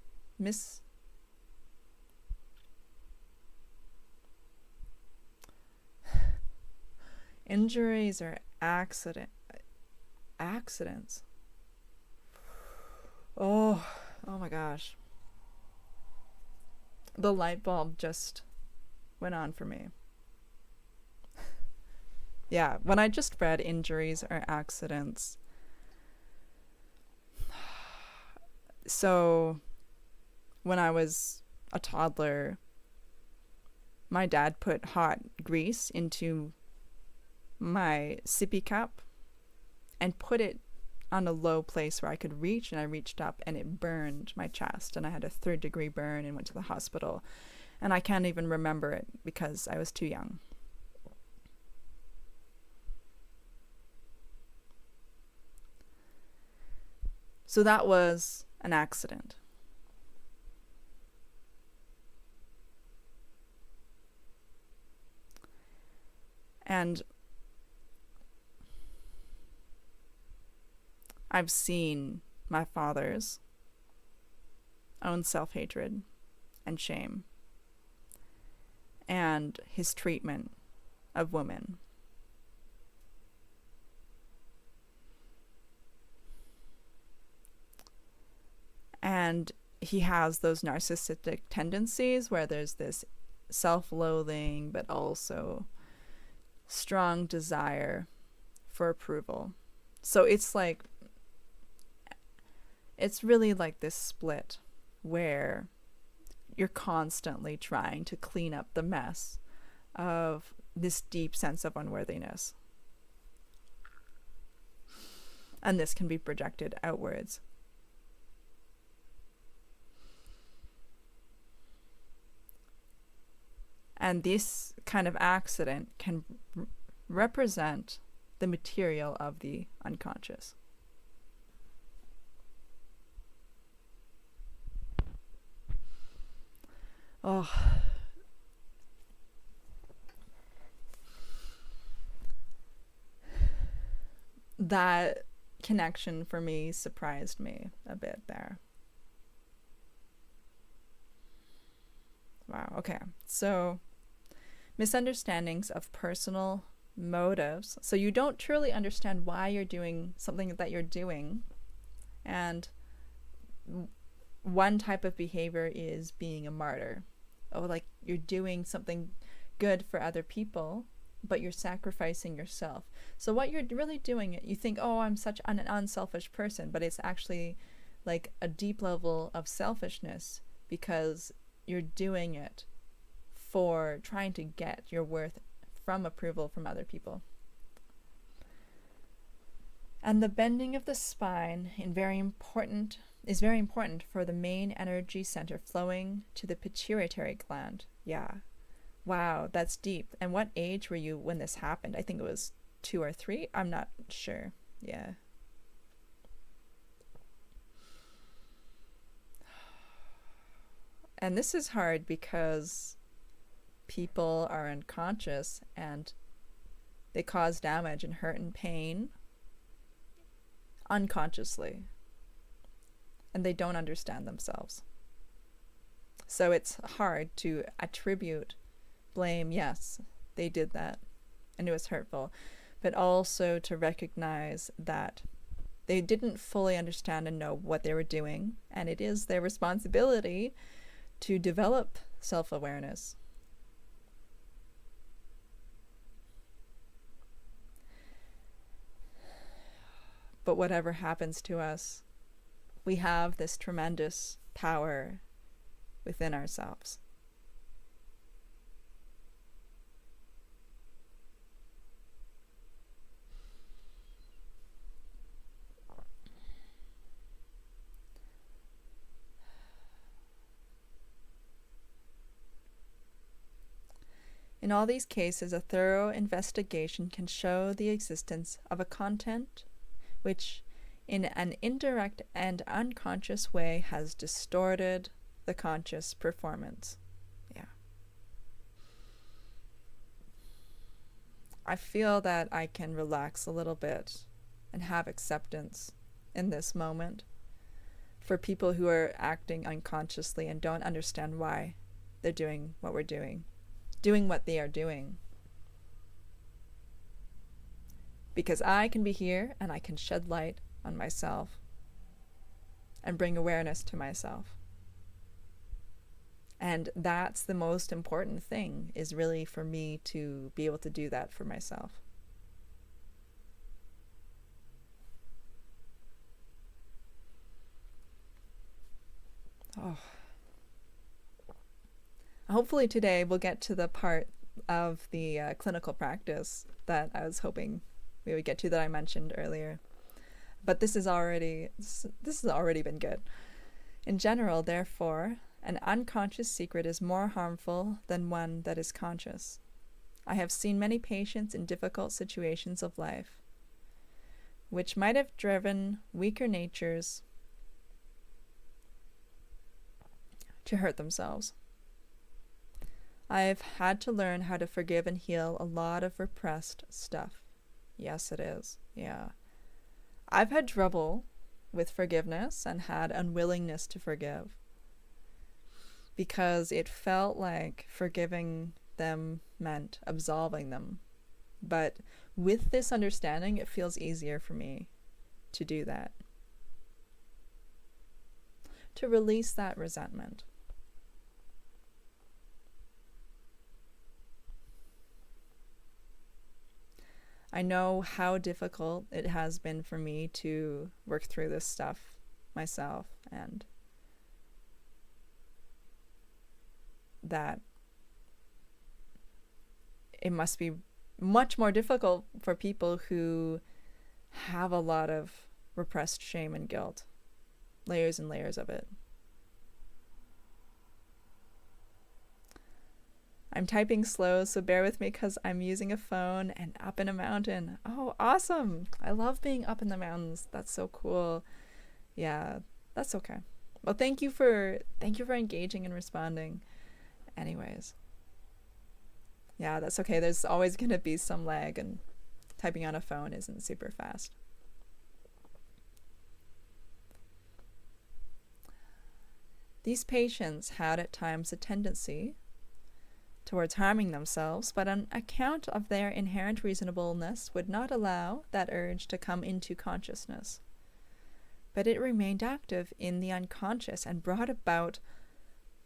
injuries or accidents. Oh my gosh. The light bulb just went on for me. Yeah, when I just read injuries or accidents. So when I was a toddler, my dad put hot grease into my sippy cup and put it on a low place where I could reach, and I reached up and it burned my chest and I had a 3rd-degree burn and went to the hospital, and I can't even remember it because I was too young. So that was an accident. And I've seen my father's own self-hatred and shame and his treatment of women. And he has those narcissistic tendencies where there's this self-loathing, but also strong desire for approval. So it's really like this split where you're constantly trying to clean up the mess of this deep sense of unworthiness. And this can be projected outwards. And this kind of accident can represent the material of the unconscious. Oh, that connection for me surprised me a bit there. Wow, okay. So, misunderstandings of personal motives. So, you don't truly understand why you're doing something that you're doing. And one type of behavior is being a martyr. Oh, like you're doing something good for other people, but you're sacrificing yourself. So what you're really doing, you think, oh, I'm such an unselfish person, but it's actually like a deep level of selfishness, because you're doing it for trying to get your worth from approval from other people. And the bending of the spine is very important for the main energy center flowing to the pituitary gland. Yeah. Wow, that's deep. And what age were you when this happened? I think it was 2 or 3. I'm not sure. Yeah. And this is hard because people are unconscious and they cause damage and hurt and pain unconsciously. And they don't understand themselves. So it's hard to attribute blame. Yes, they did that and it was hurtful, but also to recognize that they didn't fully understand and know what they were doing, and it is their responsibility to develop self-awareness. But whatever happens to us, we have this tremendous power within ourselves. In all these cases, a thorough investigation can show the existence of a content which, in an indirect and unconscious way, has distorted the conscious performance. Yeah. I feel that I can relax a little bit and have acceptance in this moment for people who are acting unconsciously and don't understand why they're doing what we're doing what they are doing. Because I can be here and I can shed light on myself and bring awareness to myself. And that's the most important thing, is really for me to be able to do that for myself. Oh. Hopefully today we'll get to the part of the clinical practice that I was hoping we would get to, that I mentioned earlier. But this has already been good. In general, therefore, an unconscious secret is more harmful than one that is conscious. I have seen many patients in difficult situations of life, which might have driven weaker natures to hurt themselves. I've had to learn how to forgive and heal a lot of repressed stuff. Yes, it is. Yeah. I've had trouble with forgiveness and had unwillingness to forgive, because it felt like forgiving them meant absolving them. But with this understanding, it feels easier for me to do that, to release that resentment. I know how difficult it has been for me to work through this stuff myself, and that it must be much more difficult for people who have a lot of repressed shame and guilt, layers and layers of it. I'm typing slow, so bear with me because I'm using a phone and up in a mountain. Oh, awesome. I love being up in the mountains. That's so cool. Yeah, that's okay. Well, thank you for engaging and responding. Anyways. Yeah, that's okay. There's always going to be some lag, and typing on a phone isn't super fast. These patients had at times a tendency towards harming themselves, but on account of their inherent reasonableness would not allow that urge to come into consciousness. But it remained active in the unconscious and brought about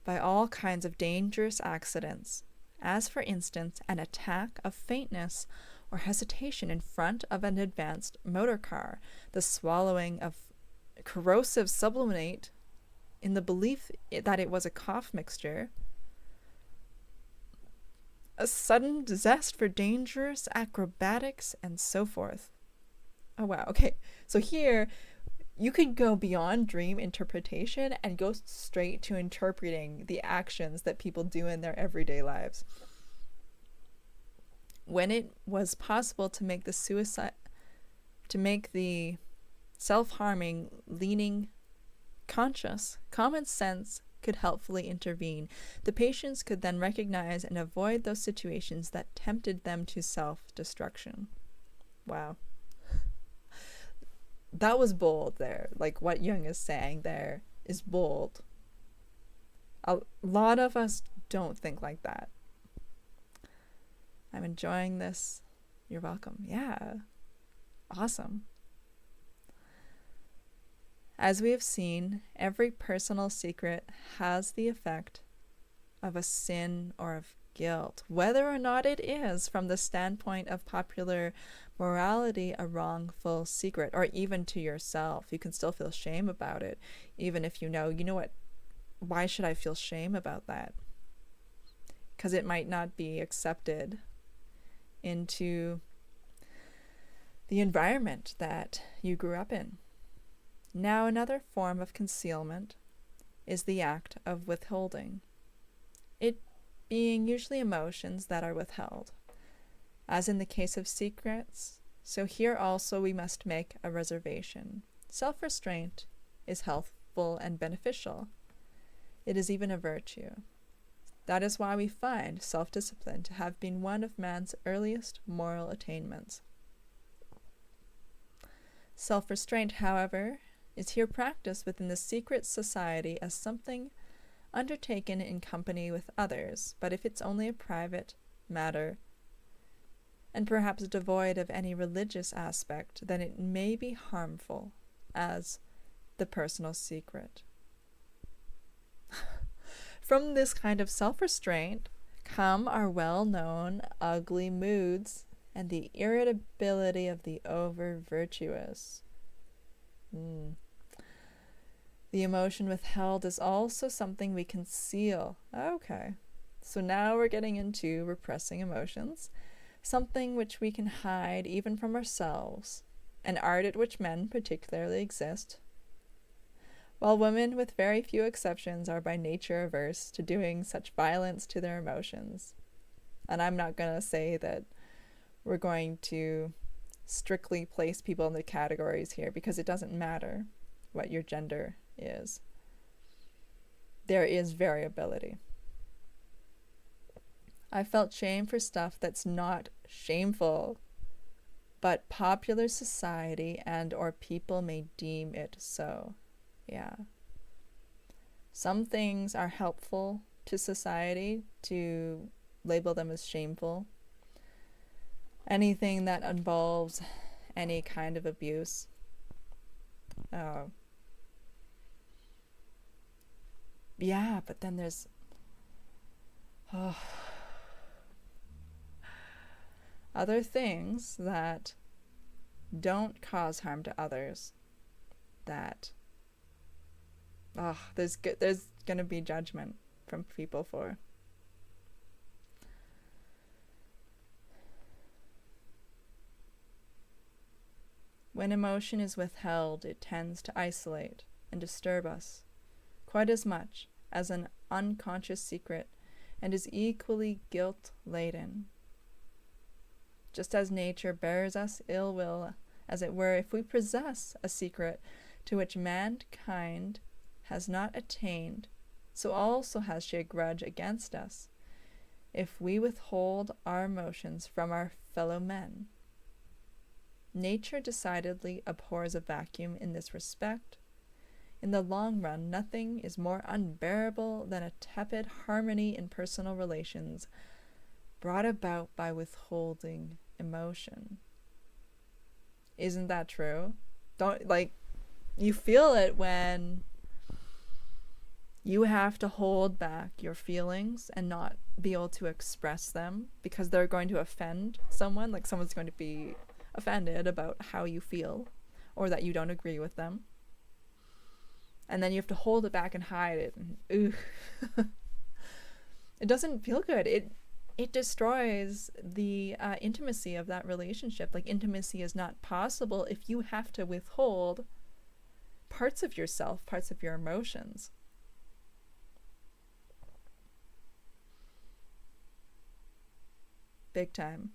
by all kinds of dangerous accidents, as for instance an attack of faintness or hesitation in front of an advanced motor car, the swallowing of corrosive sublimate in the belief that it was a cough mixture, a sudden zest for dangerous acrobatics, and so forth. Oh wow, okay. So here you could go beyond dream interpretation and go straight to interpreting the actions that people do in their everyday lives. When it was possible to make the self-harming leaning conscious, common sense could helpfully intervene. The patients could then recognize and avoid those situations that tempted them to self-destruction. Wow. That was bold there. Like what Jung is saying there is bold. A lot of us don't think like that. I'm enjoying this. You're welcome. Yeah. Awesome. As we have seen, every personal secret has the effect of a sin or of guilt, whether or not it is, from the standpoint of popular morality, a wrongful secret, or even to yourself. You can still feel shame about it, even if you know what, why should I feel shame about that? Because it might not be accepted into the environment that you grew up in. Now, another form of concealment is the act of withholding, it being usually emotions that are withheld. As in the case of secrets, so here also we must make a reservation. Self-restraint is healthful and beneficial. It is even a virtue. That is why we find self-discipline to have been one of man's earliest moral attainments. Self-restraint, however, is here practiced within the secret society as something undertaken in company with others, but if it's only a private matter, and perhaps devoid of any religious aspect, then it may be harmful as the personal secret. From this kind of self-restraint come our well-known ugly moods and the irritability of the over-virtuous. The emotion withheld is also something we conceal. Okay, so now we're getting into repressing emotions, something which we can hide even from ourselves, an art at which men particularly exist, while women, with very few exceptions, are by nature averse to doing such violence to their emotions. And I'm not going to say that we're going to strictly place people in the categories here, because it doesn't matter what your gender is. There is variability. I felt shame for stuff that's not shameful, but popular society and or people may deem it so. Yeah. Some things are helpful to society to label them as shameful. Anything that involves any kind of abuse. Yeah, but then there's other things that don't cause harm to others that there's going to be judgment from people for. When emotion is withheld, it tends to isolate and disturb us quite as much as an unconscious secret and is equally guilt-laden. Just as nature bears us ill will, as it were, if we possess a secret to which mankind has not attained, so also has she a grudge against us, if we withhold our emotions from our fellow men. Nature decidedly abhors a vacuum in this respect. In the long run, nothing is more unbearable than a tepid harmony in personal relations brought about by withholding emotion. Isn't that true? You feel it when you have to hold back your feelings and not be able to express them because they're going to offend someone. Like, someone's going to be offended about how you feel or that you don't agree with them. And then you have to hold it back and hide it. And, it doesn't feel good. It destroys the intimacy of that relationship. Like, intimacy is not possible if you have to withhold parts of yourself, parts of your emotions. Big time.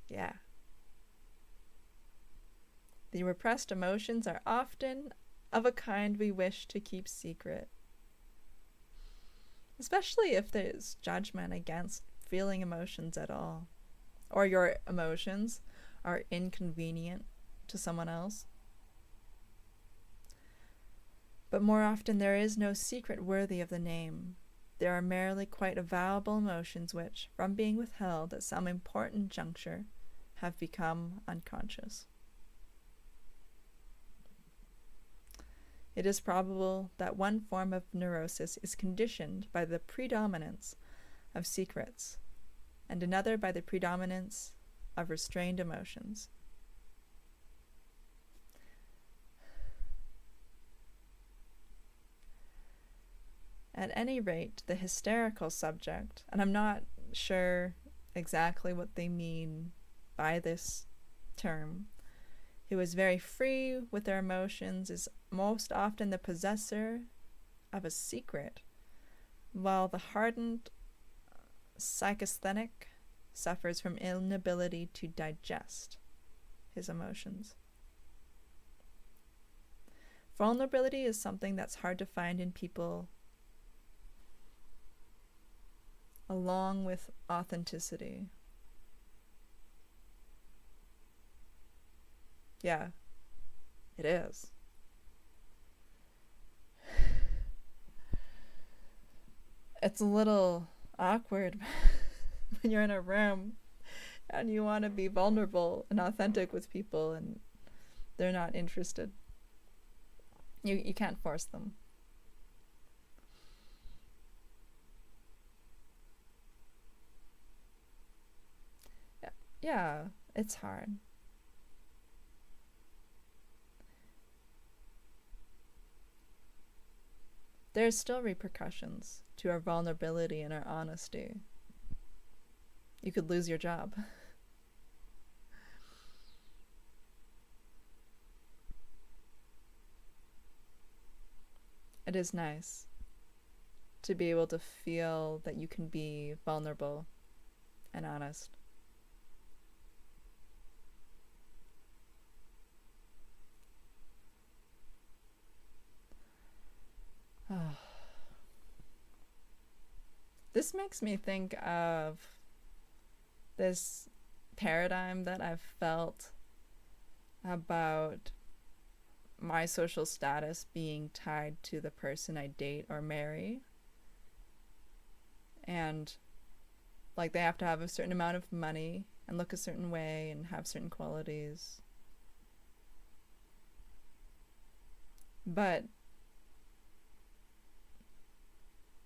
Yeah. The repressed emotions are often of a kind we wish to keep secret, especially if there's judgment against feeling emotions at all, or your emotions are inconvenient to someone else. But more often there is no secret worthy of the name. There are merely quite avowable emotions which, from being withheld at some important juncture, have become unconscious. It is probable that one form of neurosis is conditioned by the predominance of secrets, and another by the predominance of restrained emotions. At any rate, the hysterical subject, and I'm not sure exactly what they mean by this term, who is very free with their emotions, is most often the possessor of a secret, while the hardened psychasthenic suffers from inability to digest his emotions. Vulnerability is something that's hard to find in people, along with authenticity. Yeah, it is. It's a little awkward when you're in a room and you want to be vulnerable and authentic with people and they're not interested. You can't force them. Yeah, it's hard. There's still repercussions to our vulnerability and our honesty. You could lose your job. It is nice to be able to feel that you can be vulnerable and honest. This makes me think of this paradigm that I've felt about my social status being tied to the person I date or marry. And like, they have to have a certain amount of money and look a certain way and have certain qualities. But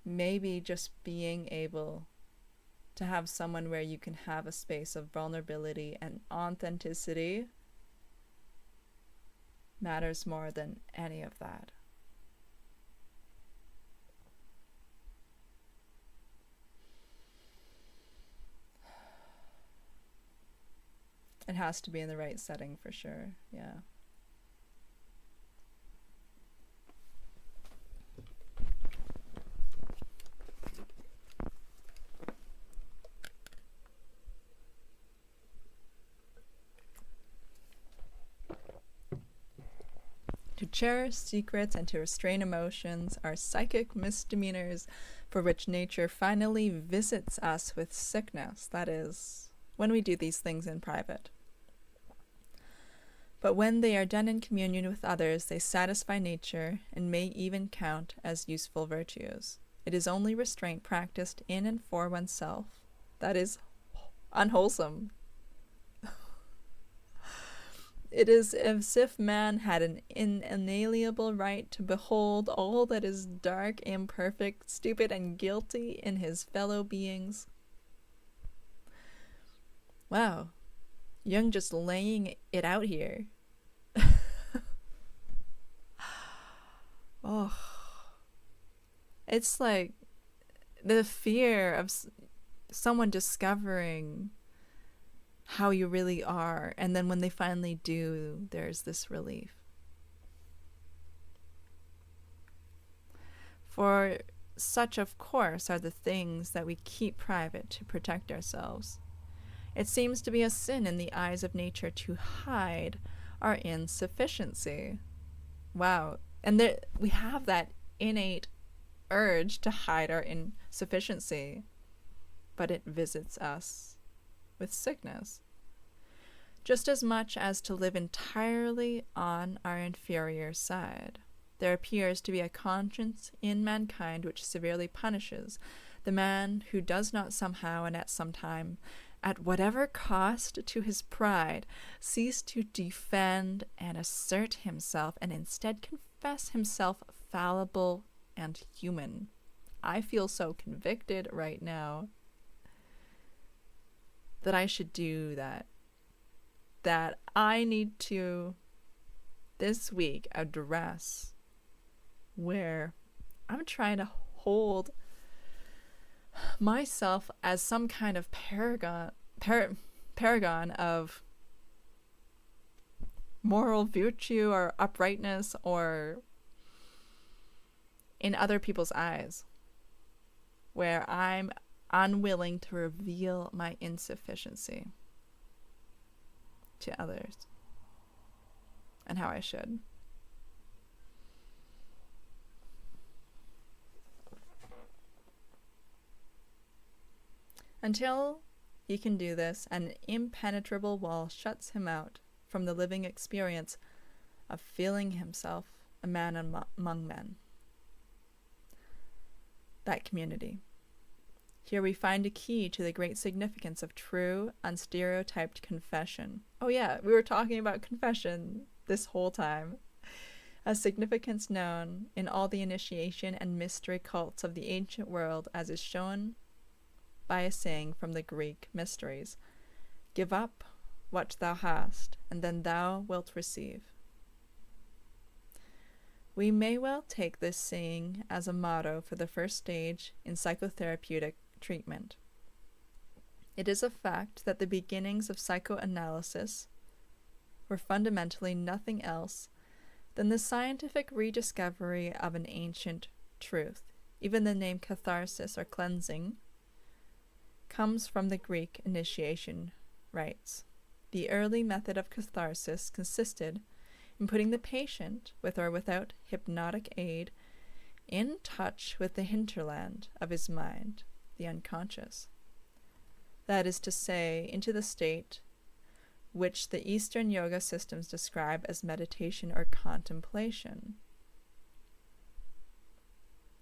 maybe just being able to have someone where you can have a space of vulnerability and authenticity matters more than any of that. It has to be in the right setting for sure, yeah. To cherish secrets and to restrain emotions are psychic misdemeanors for which nature finally visits us with sickness. That is, when we do these things in private. But when they are done in communion with others, they satisfy nature and may even count as useful virtues. It is only restraint practiced in and for oneself that is unwholesome. It is as if man had an inalienable right to behold all that is dark, imperfect, stupid, and guilty in his fellow beings. Wow, Jung just laying it out here. Oh, it's like the fear of someone discovering how you really are, and then when they finally do, there's this relief. For such, of course, are the things that we keep private to protect ourselves. It seems to be a sin in the eyes of nature to hide our insufficiency. Wow. And there, we have that innate urge to hide our insufficiency, but it visits us with sickness, just as much as to live entirely on our inferior side. There appears to be a conscience in mankind which severely punishes the man who does not somehow and at some time, at whatever cost to his pride, cease to defend and assert himself, and instead confess himself fallible and human. I feel so convicted right now that I should do that. That I need to, this week, address where I'm trying to hold myself as some kind of paragon of moral virtue or uprightness, or in other people's eyes, where I'm unwilling to reveal my insufficiency to others, and how I should. Until he can do this, an impenetrable wall shuts him out from the living experience of feeling himself a man among men. That community. Here we find a key to the great significance of true, unstereotyped confession. Oh yeah, we were talking about confession this whole time. A significance known in all the initiation and mystery cults of the ancient world, as is shown by a saying from the Greek mysteries: "Give up what thou hast, and then thou wilt receive." We may well take this saying as a motto for the first stage in psychotherapeutic treatment. It is a fact that the beginnings of psychoanalysis were fundamentally nothing else than the scientific rediscovery of an ancient truth. Even the name catharsis, or cleansing, comes from the Greek initiation rites. The early method of catharsis consisted in putting the patient, with or without hypnotic aid, in touch with the hinterland of his mind, the unconscious. That is to say, into the state which the Eastern yoga systems describe as meditation or contemplation.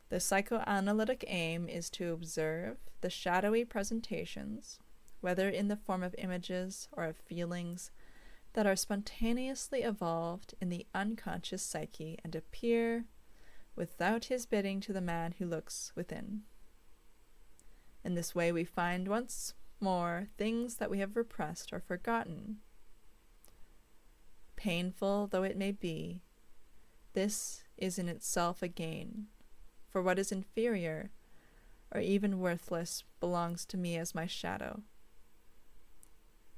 The psychoanalytic aim is to observe the shadowy presentations, whether in the form of images or of feelings, that are spontaneously evolved in the unconscious psyche and appear without his bidding to the man who looks within. In this way we find once more things that we have repressed or forgotten. Painful though it may be, this is in itself a gain, for what is inferior or even worthless belongs to me as my shadow,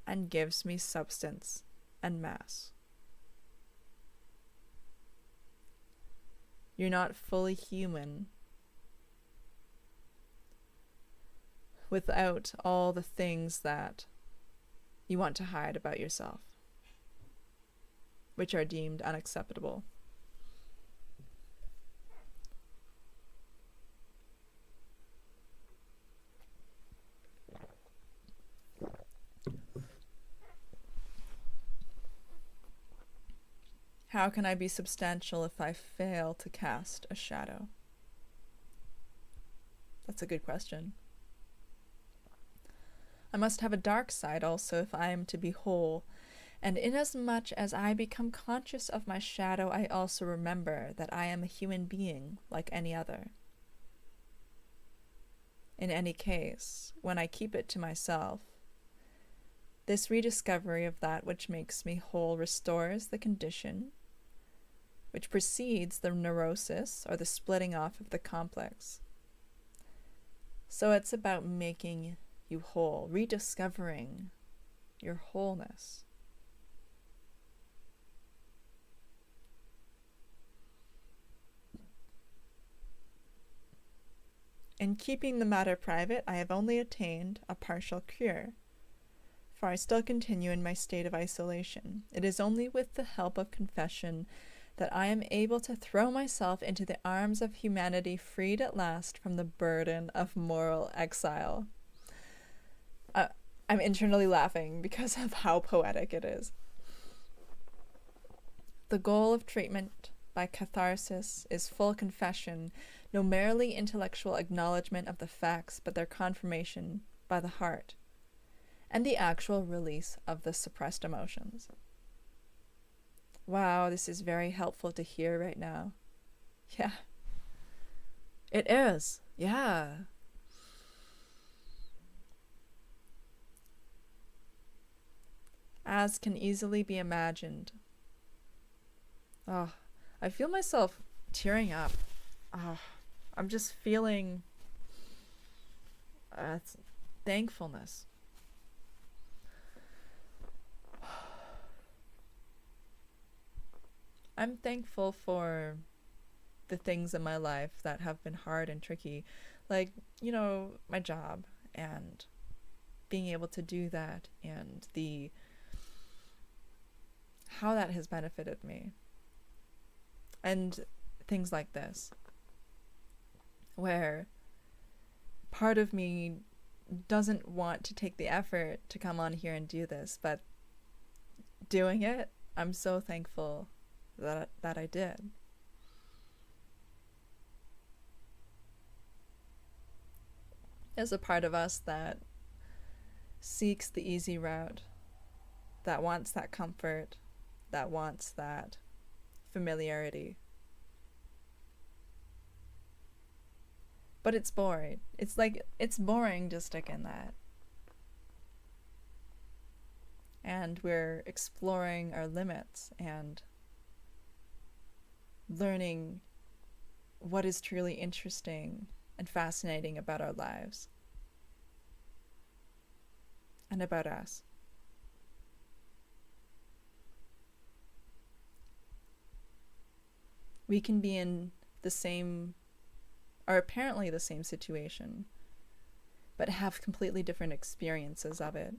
and gives me substance and mass. You're not fully human without all the things that you want to hide about yourself, which are deemed unacceptable. How can I be substantial if I fail to cast a shadow? That's a good question. I must have a dark side also if I am to be whole, and inasmuch as I become conscious of my shadow, I also remember that I am a human being like any other. In any case, when I keep it to myself, this rediscovery of that which makes me whole restores the condition which precedes the neurosis or the splitting off of the complex. So it's about making you whole, rediscovering your wholeness. In keeping the matter private, I have only attained a partial cure, for I still continue in my state of isolation. It is only with the help of confession that I am able to throw myself into the arms of humanity, freed at last from the burden of moral exile. I'm internally laughing because of how poetic it is. The goal of treatment by catharsis is full confession, no merely intellectual acknowledgement of the facts, but their confirmation by the heart, and the actual release of the suppressed emotions. Wow, this is very helpful to hear right now. Yeah. It is. Yeah. As can easily be imagined. Oh, I feel myself tearing up. Oh, I'm just feeling thankfulness. I'm thankful for the things in my life that have been hard and tricky, like, my job and being able to do that and how that has benefited me. And things like this, where part of me doesn't want to take the effort to come on here and do this, but doing it, I'm so thankful that I did. There's a part of us that seeks the easy route, that wants that comfort, that wants that familiarity. But it's boring. It's boring to stick in that. And we're exploring our limits and learning what is truly interesting and fascinating about our lives and about us. We can be in the same, or apparently the same situation, but have completely different experiences of it.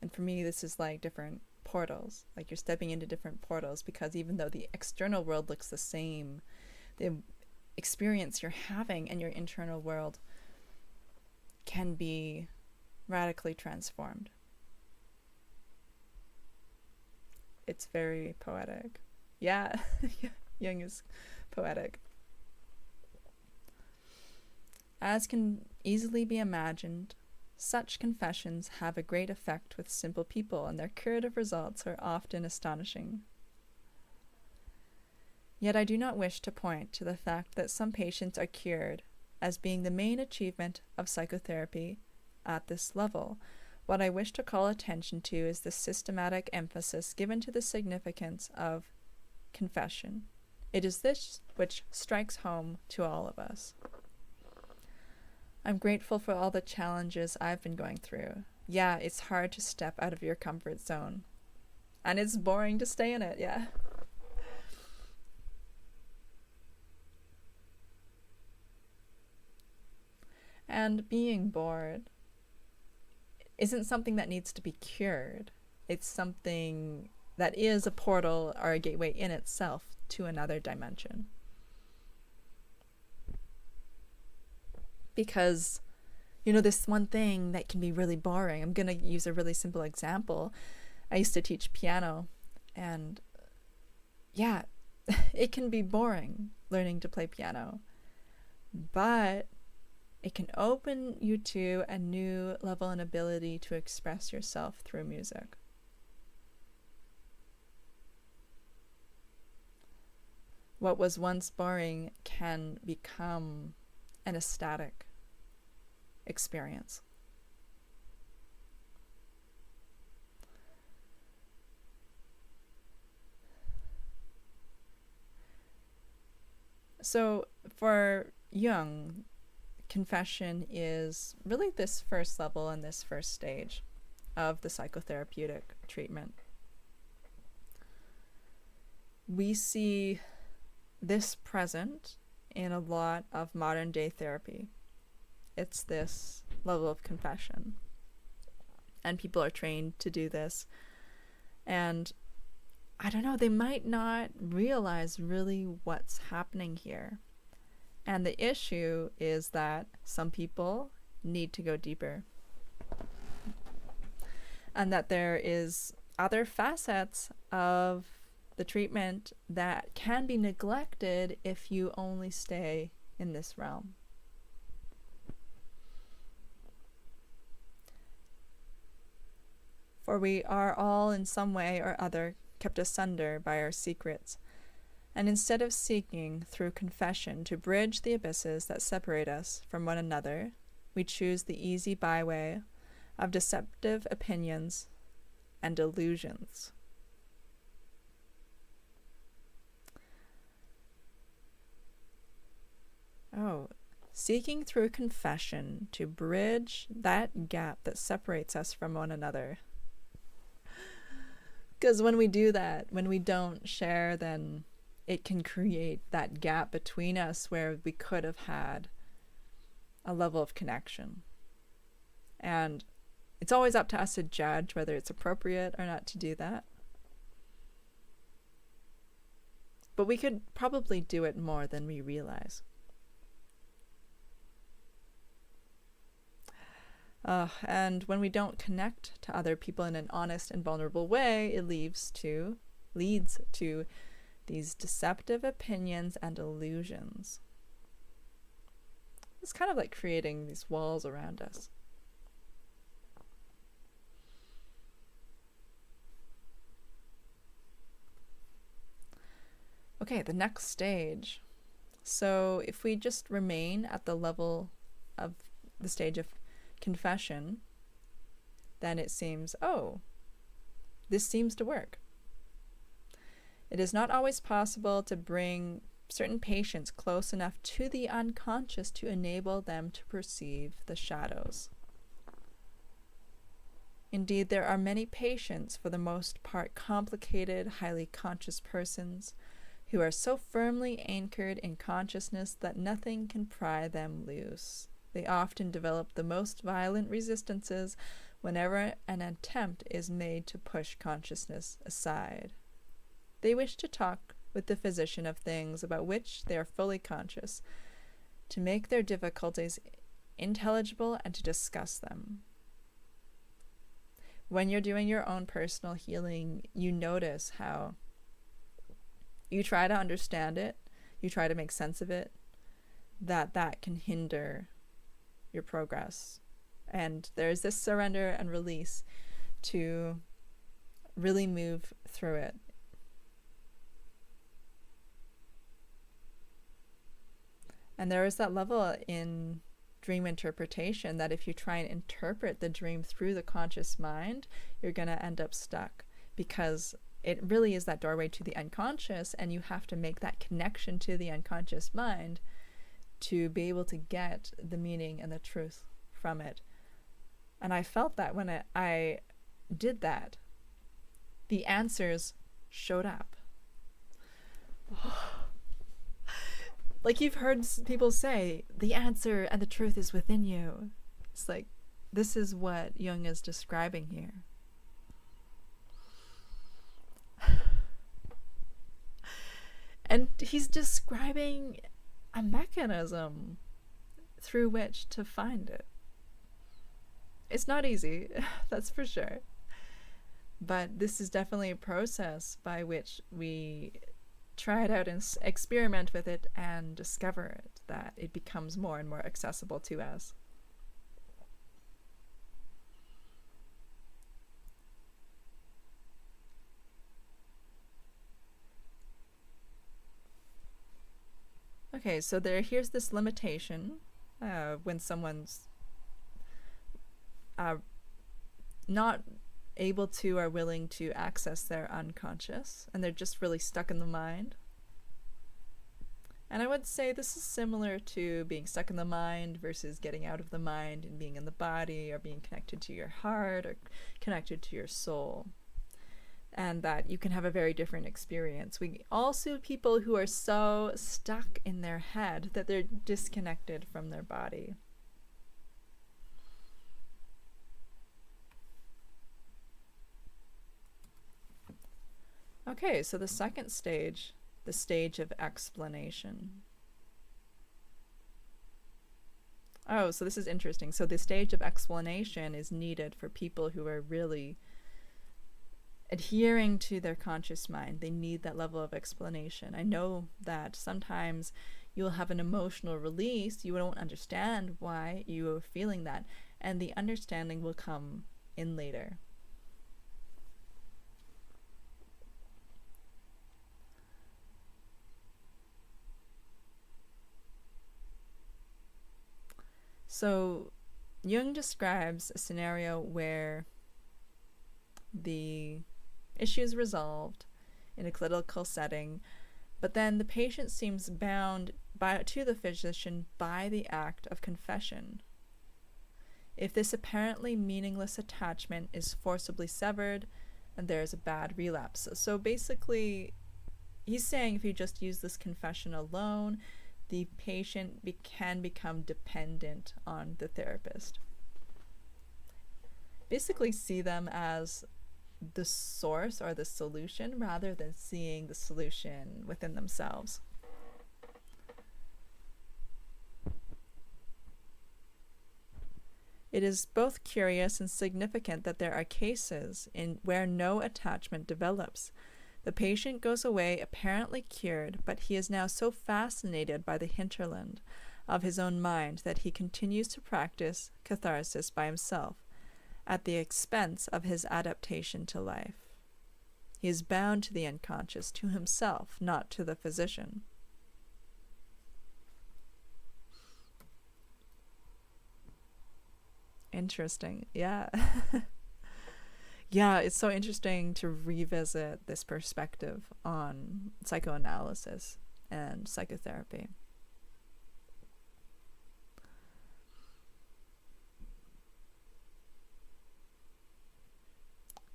And for me, this is like different portals, like you're stepping into different portals, because even though the external world looks the same, the experience you're having in your internal world can be radically transformed. It's very poetic. Yeah, Jung is poetic. As can easily be imagined, such confessions have a great effect with simple people, and their curative results are often astonishing. Yet I do not wish to point to the fact that some patients are cured as being the main achievement of psychotherapy at this level. What I wish to call attention to is the systematic emphasis given to the significance of confession. It is this which strikes home to all of us. I'm grateful for all the challenges I've been going through. Yeah, it's hard to step out of your comfort zone. And it's boring to stay in it, yeah. And being bored isn't something that needs to be cured. It's something that is a portal or a gateway in itself to another dimension. Because, this one thing that can be really boring, I'm going to use a really simple example. I used to teach piano, and, yeah, it can be boring learning to play piano, but it can open you to a new level and ability to express yourself through music. What was once boring can become an ecstatic experience. So for Jung, confession is really this first level and this first stage of the psychotherapeutic treatment. We see this present in a lot of modern day therapy. It's this level of confession. And people are trained to do this. And I don't know, they might not realize really what's happening here. And the issue is that some people need to go deeper. And that there is other facets of the treatment that can be neglected if you only stay in this realm. For we are all in some way or other kept asunder by our secrets, and instead of seeking through confession to bridge the abysses that separate us from one another, we choose the easy byway of deceptive opinions and illusions. Oh, seeking through confession to bridge that gap that separates us from one another. Because when we do that, when we don't share, then it can create that gap between us where we could have had a level of connection. And it's always up to us to judge whether it's appropriate or not to do that. But we could probably do it more than we realize. And when we don't connect to other people in an honest and vulnerable way, it leads to these deceptive opinions and illusions. It's kind of like creating these walls around us. Okay, the next stage. So if we just remain at the level of the stage of confession, then it seems, oh, this seems to work. It is not always possible to bring certain patients close enough to the unconscious to enable them to perceive the shadows. Indeed, there are many patients, for the most part complicated, highly conscious persons, who are so firmly anchored in consciousness that nothing can pry them loose. They often develop the most violent resistances whenever an attempt is made to push consciousness aside. They wish to talk with the physician of things about which they are fully conscious, to make their difficulties intelligible and to discuss them. When you're doing your own personal healing, you notice how you try to understand it, you try to make sense of it, that can hinder your progress. And there's this surrender and release to really move through it. And there is that level in dream interpretation that if you try and interpret the dream through the conscious mind, you're going to end up stuck, because it really is that doorway to the unconscious, and you have to make that connection to the unconscious mind to be able to get the meaning and the truth from it. And I felt that when I did that, the answers showed up. Like you've heard people say, the answer and the truth is within you. It's like, this is what Jung is describing here. And he's describing a mechanism through which to find it. It's not easy, that's for sure. But this is definitely a process by which we try it out and experiment with it and discover it, that it becomes more and more accessible to us. Okay, so here's this limitation when someone's not able to or willing to access their unconscious, and they're just really stuck in the mind. And I would say this is similar to being stuck in the mind versus getting out of the mind and being in the body, or being connected to your heart or connected to your soul. And that you can have a very different experience. We also have people who are so stuck in their head that they're disconnected from their body. Okay, so the second stage, the stage of explanation. Oh, so this is interesting. So the stage of explanation is needed for people who are really adhering to their conscious mind. They need that level of explanation. I know that sometimes you'll have an emotional release. You won't understand why you are feeling that, and the understanding will come in later. So Jung describes a scenario where the issue is resolved in a clinical setting, but then the patient seems bound to the physician by the act of confession. If this apparently meaningless attachment is forcibly severed, and there is a bad relapse. So basically, he's saying if you just use this confession alone, the patient can become dependent on the therapist. Basically see them as the source or the solution rather than seeing the solution within themselves. It is both curious and significant that there are cases where no attachment develops. The patient goes away apparently cured, but he is now so fascinated by the hinterland of his own mind that he continues to practice catharsis by himself, at the expense of his adaptation to life. He is bound to the unconscious, to himself, not to the physician. Interesting. Yeah. Yeah, it's so interesting to revisit this perspective on psychoanalysis and psychotherapy.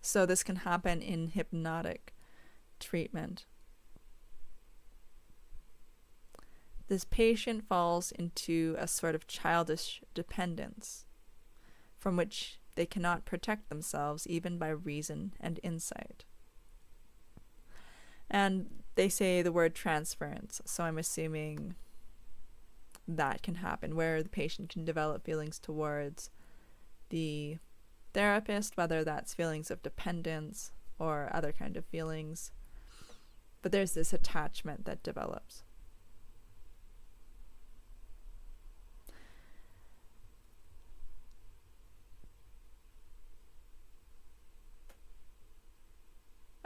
So this can happen in hypnotic treatment. This patient falls into a sort of childish dependence from which they cannot protect themselves even by reason and insight. And they say the word transference, so I'm assuming that can happen, where the patient can develop feelings towards the therapist, whether that's feelings of dependence or other kind of feelings. But there's this attachment that develops.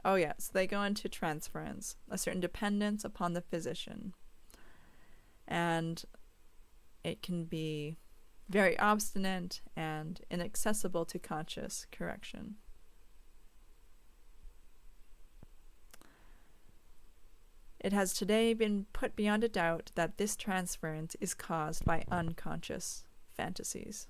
Oh yeah, so they go into transference, a certain dependence upon the physician. And it can be very obstinate and inaccessible to conscious correction. It has today been put beyond a doubt that this transference is caused by unconscious fantasies.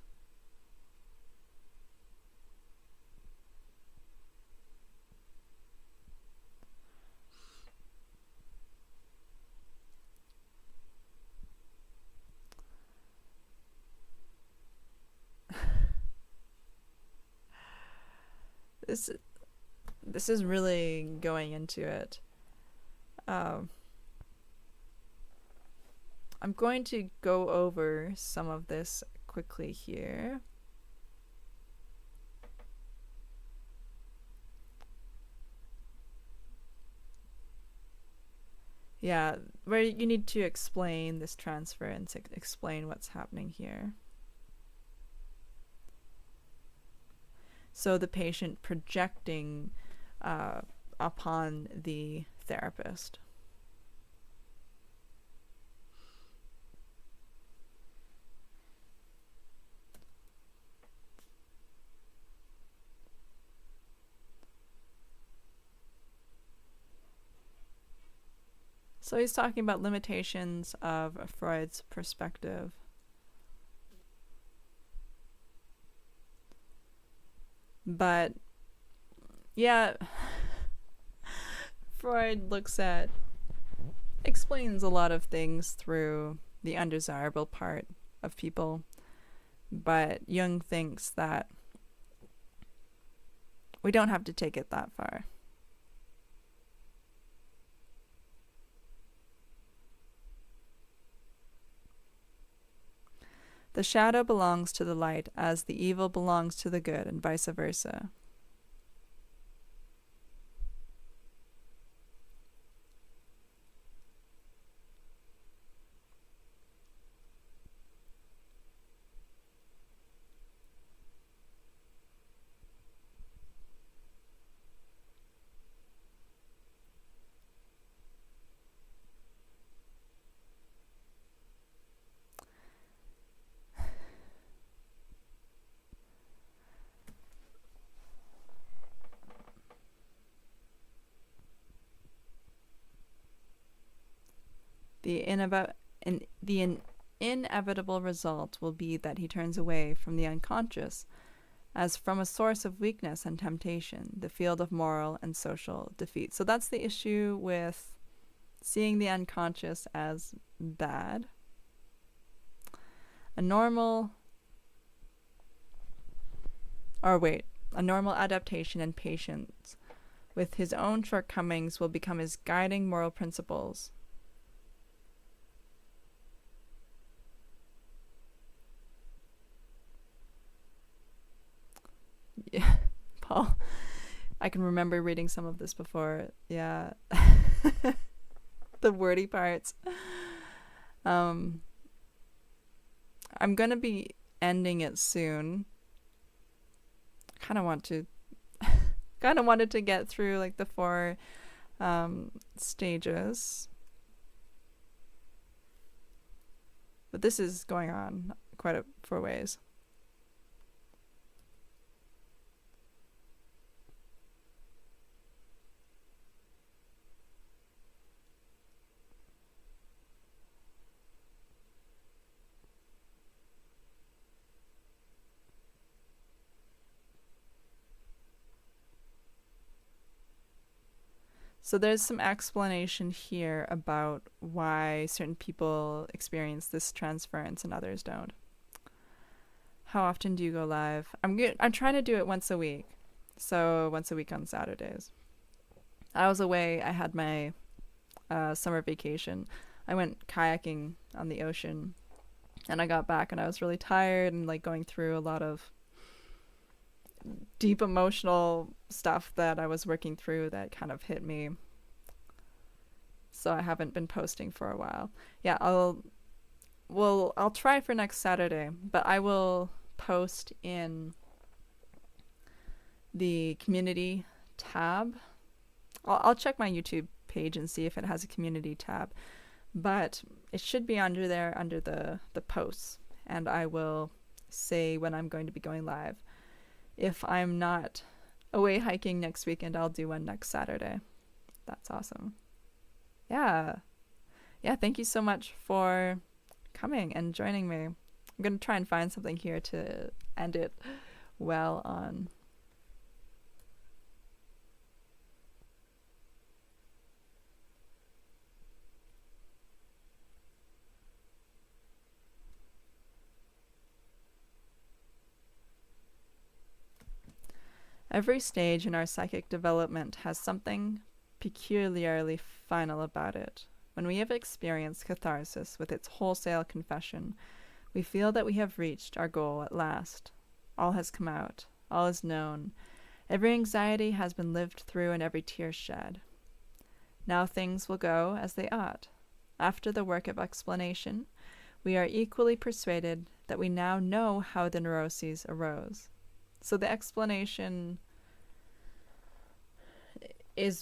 This is really going into it. I'm going to go over some of this quickly here. Yeah, where you need to explain this transference, explain what's happening here. So the patient projecting upon the therapist. So he's talking about limitations of Freud's perspective. But yeah, Freud explains a lot of things through the undesirable part of people. But Jung thinks that we don't have to take it that far. The shadow belongs to the light as the evil belongs to the good, and vice versa. The inevitable result will be that he turns away from the unconscious as from a source of weakness and temptation, the field of moral and social defeat. So that's the issue with seeing the unconscious as bad. A normal adaptation and patience with his own shortcomings will become his guiding moral principles. Yeah, Paul, I can remember reading some of this before. Yeah. The wordy parts. I'm going to be ending it soon. Kind of wanted to get through like the 4 stages. But this is going on quite for ways. So there's some explanation here about why certain people experience this transference and others don't. How often do you go live? I'm trying to do it once a week. So once a week on Saturdays. I was away. I had my summer vacation. I went kayaking on the ocean, and I got back and I was really tired and like going through a lot of deep emotional stuff that I was working through that kind of hit me. So I haven't been posting for a while. Yeah, I'll try for next Saturday, but I will post in the community tab. I'll check my YouTube page and see if it has a community tab, but it should be under there under the posts, and I will say when I'm going to be going live. If I'm not away hiking next weekend, I'll do one next Saturday. That's awesome. Yeah, thank you so much for coming and joining me. I'm going to try and find something here to end it well on. Every stage in our psychic development has something peculiarly final about it. When we have experienced catharsis with its wholesale confession, we feel that we have reached our goal at last. All has come out. All is known. Every anxiety has been lived through and every tear shed. Now things will go as they ought. After the work of explanation, we are equally persuaded that we now know how the neuroses arose. So the explanation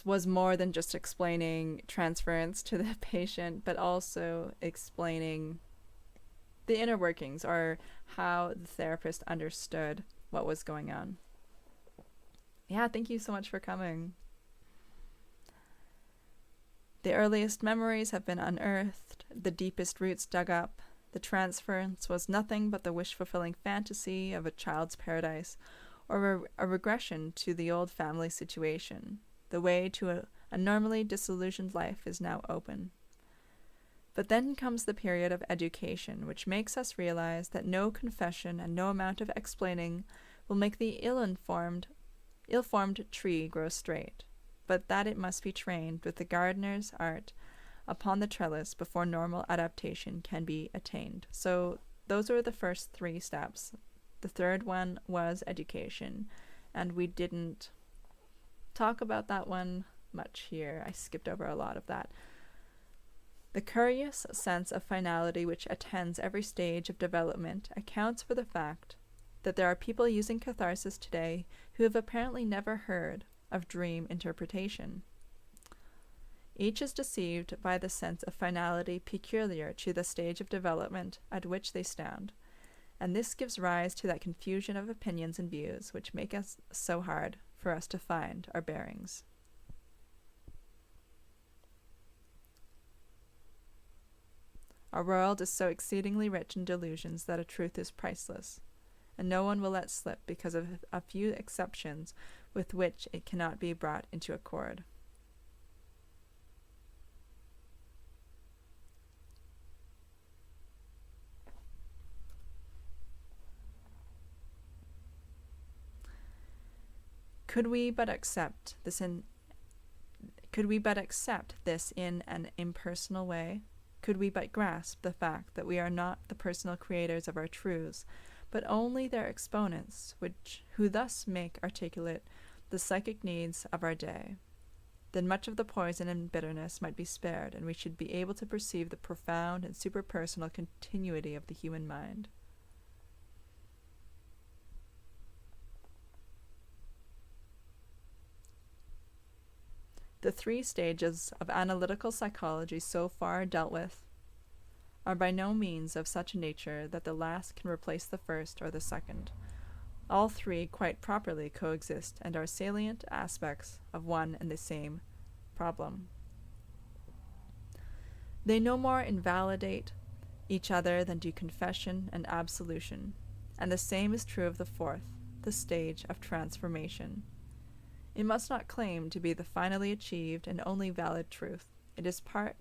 was more than just explaining transference to the patient, but also explaining the inner workings, or how the therapist understood what was going on. Yeah, thank you so much for coming. The earliest memories have been unearthed, the deepest roots dug up. The transference was nothing but the wish-fulfilling fantasy of a child's paradise, or a regression to the old family situation. The way to a normally disillusioned life is now open. But then comes the period of education, which makes us realize that no confession and no amount of explaining will make the ill-formed tree grow straight, but that it must be trained with the gardener's art upon the trellis before normal adaptation can be attained. So those were the first 3 steps. The third one was education, and we didn't talk about that one much here. I skipped over a lot of that. The curious sense of finality which attends every stage of development accounts for the fact that there are people using catharsis today who have apparently never heard of dream interpretation. Each is deceived by the sense of finality peculiar to the stage of development at which they stand, and this gives rise to that confusion of opinions and views which make it so hard for us to find our bearings. Our world is so exceedingly rich in delusions that a truth is priceless, and no one will let slip because of a few exceptions with which it cannot be brought into accord. Could we but accept this in an impersonal way? Could we but grasp the fact that we are not the personal creators of our truths, but only their exponents, who thus make articulate the psychic needs of our day, then much of the poison and bitterness might be spared, and we should be able to perceive the profound and superpersonal continuity of the human mind. The 3 stages of analytical psychology so far dealt with are by no means of such a nature that the last can replace the first or the second. All 3 quite properly coexist and are salient aspects of one and the same problem. They no more invalidate each other than do confession and absolution, and the same is true of the 4th, the stage of transformation. It must not claim to be the finally achieved and only valid truth. Its part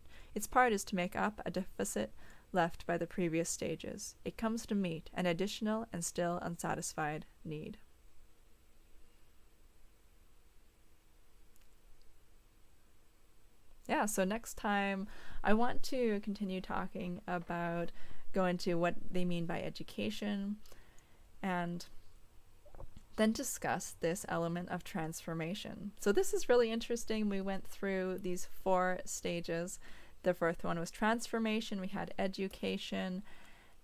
is to make up a deficit left by the previous stages. It comes to meet an additional and still unsatisfied need. Yeah, so next time I want to continue talking about, go into what they mean by education, and then discuss this element of transformation. So this is really interesting. We went through these 4 stages. The first one was transformation, we had education,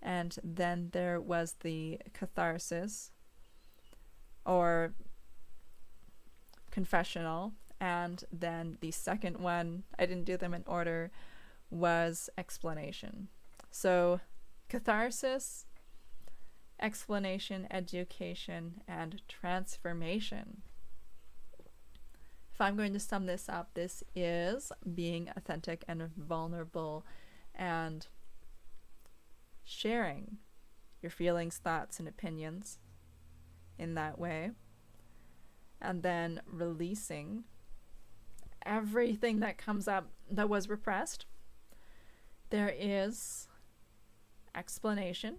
and then there was the catharsis, or confessional, and then the second one, I didn't do them in order, was explanation. So catharsis, explanation, education, and transformation. If I'm going to sum this up, this is being authentic and vulnerable and sharing your feelings, thoughts, and opinions in that way, and then releasing everything that comes up that was repressed. There is explanation,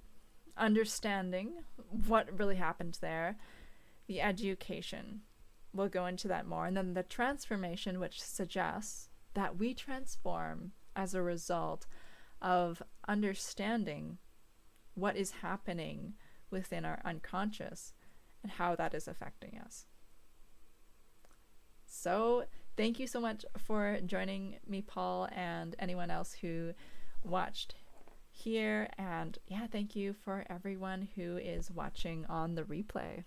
understanding what really happened there, the education. We'll go into that more. And then the transformation, which suggests that we transform as a result of understanding what is happening within our unconscious and how that is affecting us. So Thank you so much for joining me, Paul, and anyone else who watched here. And yeah, thank you for everyone who is watching on the replay.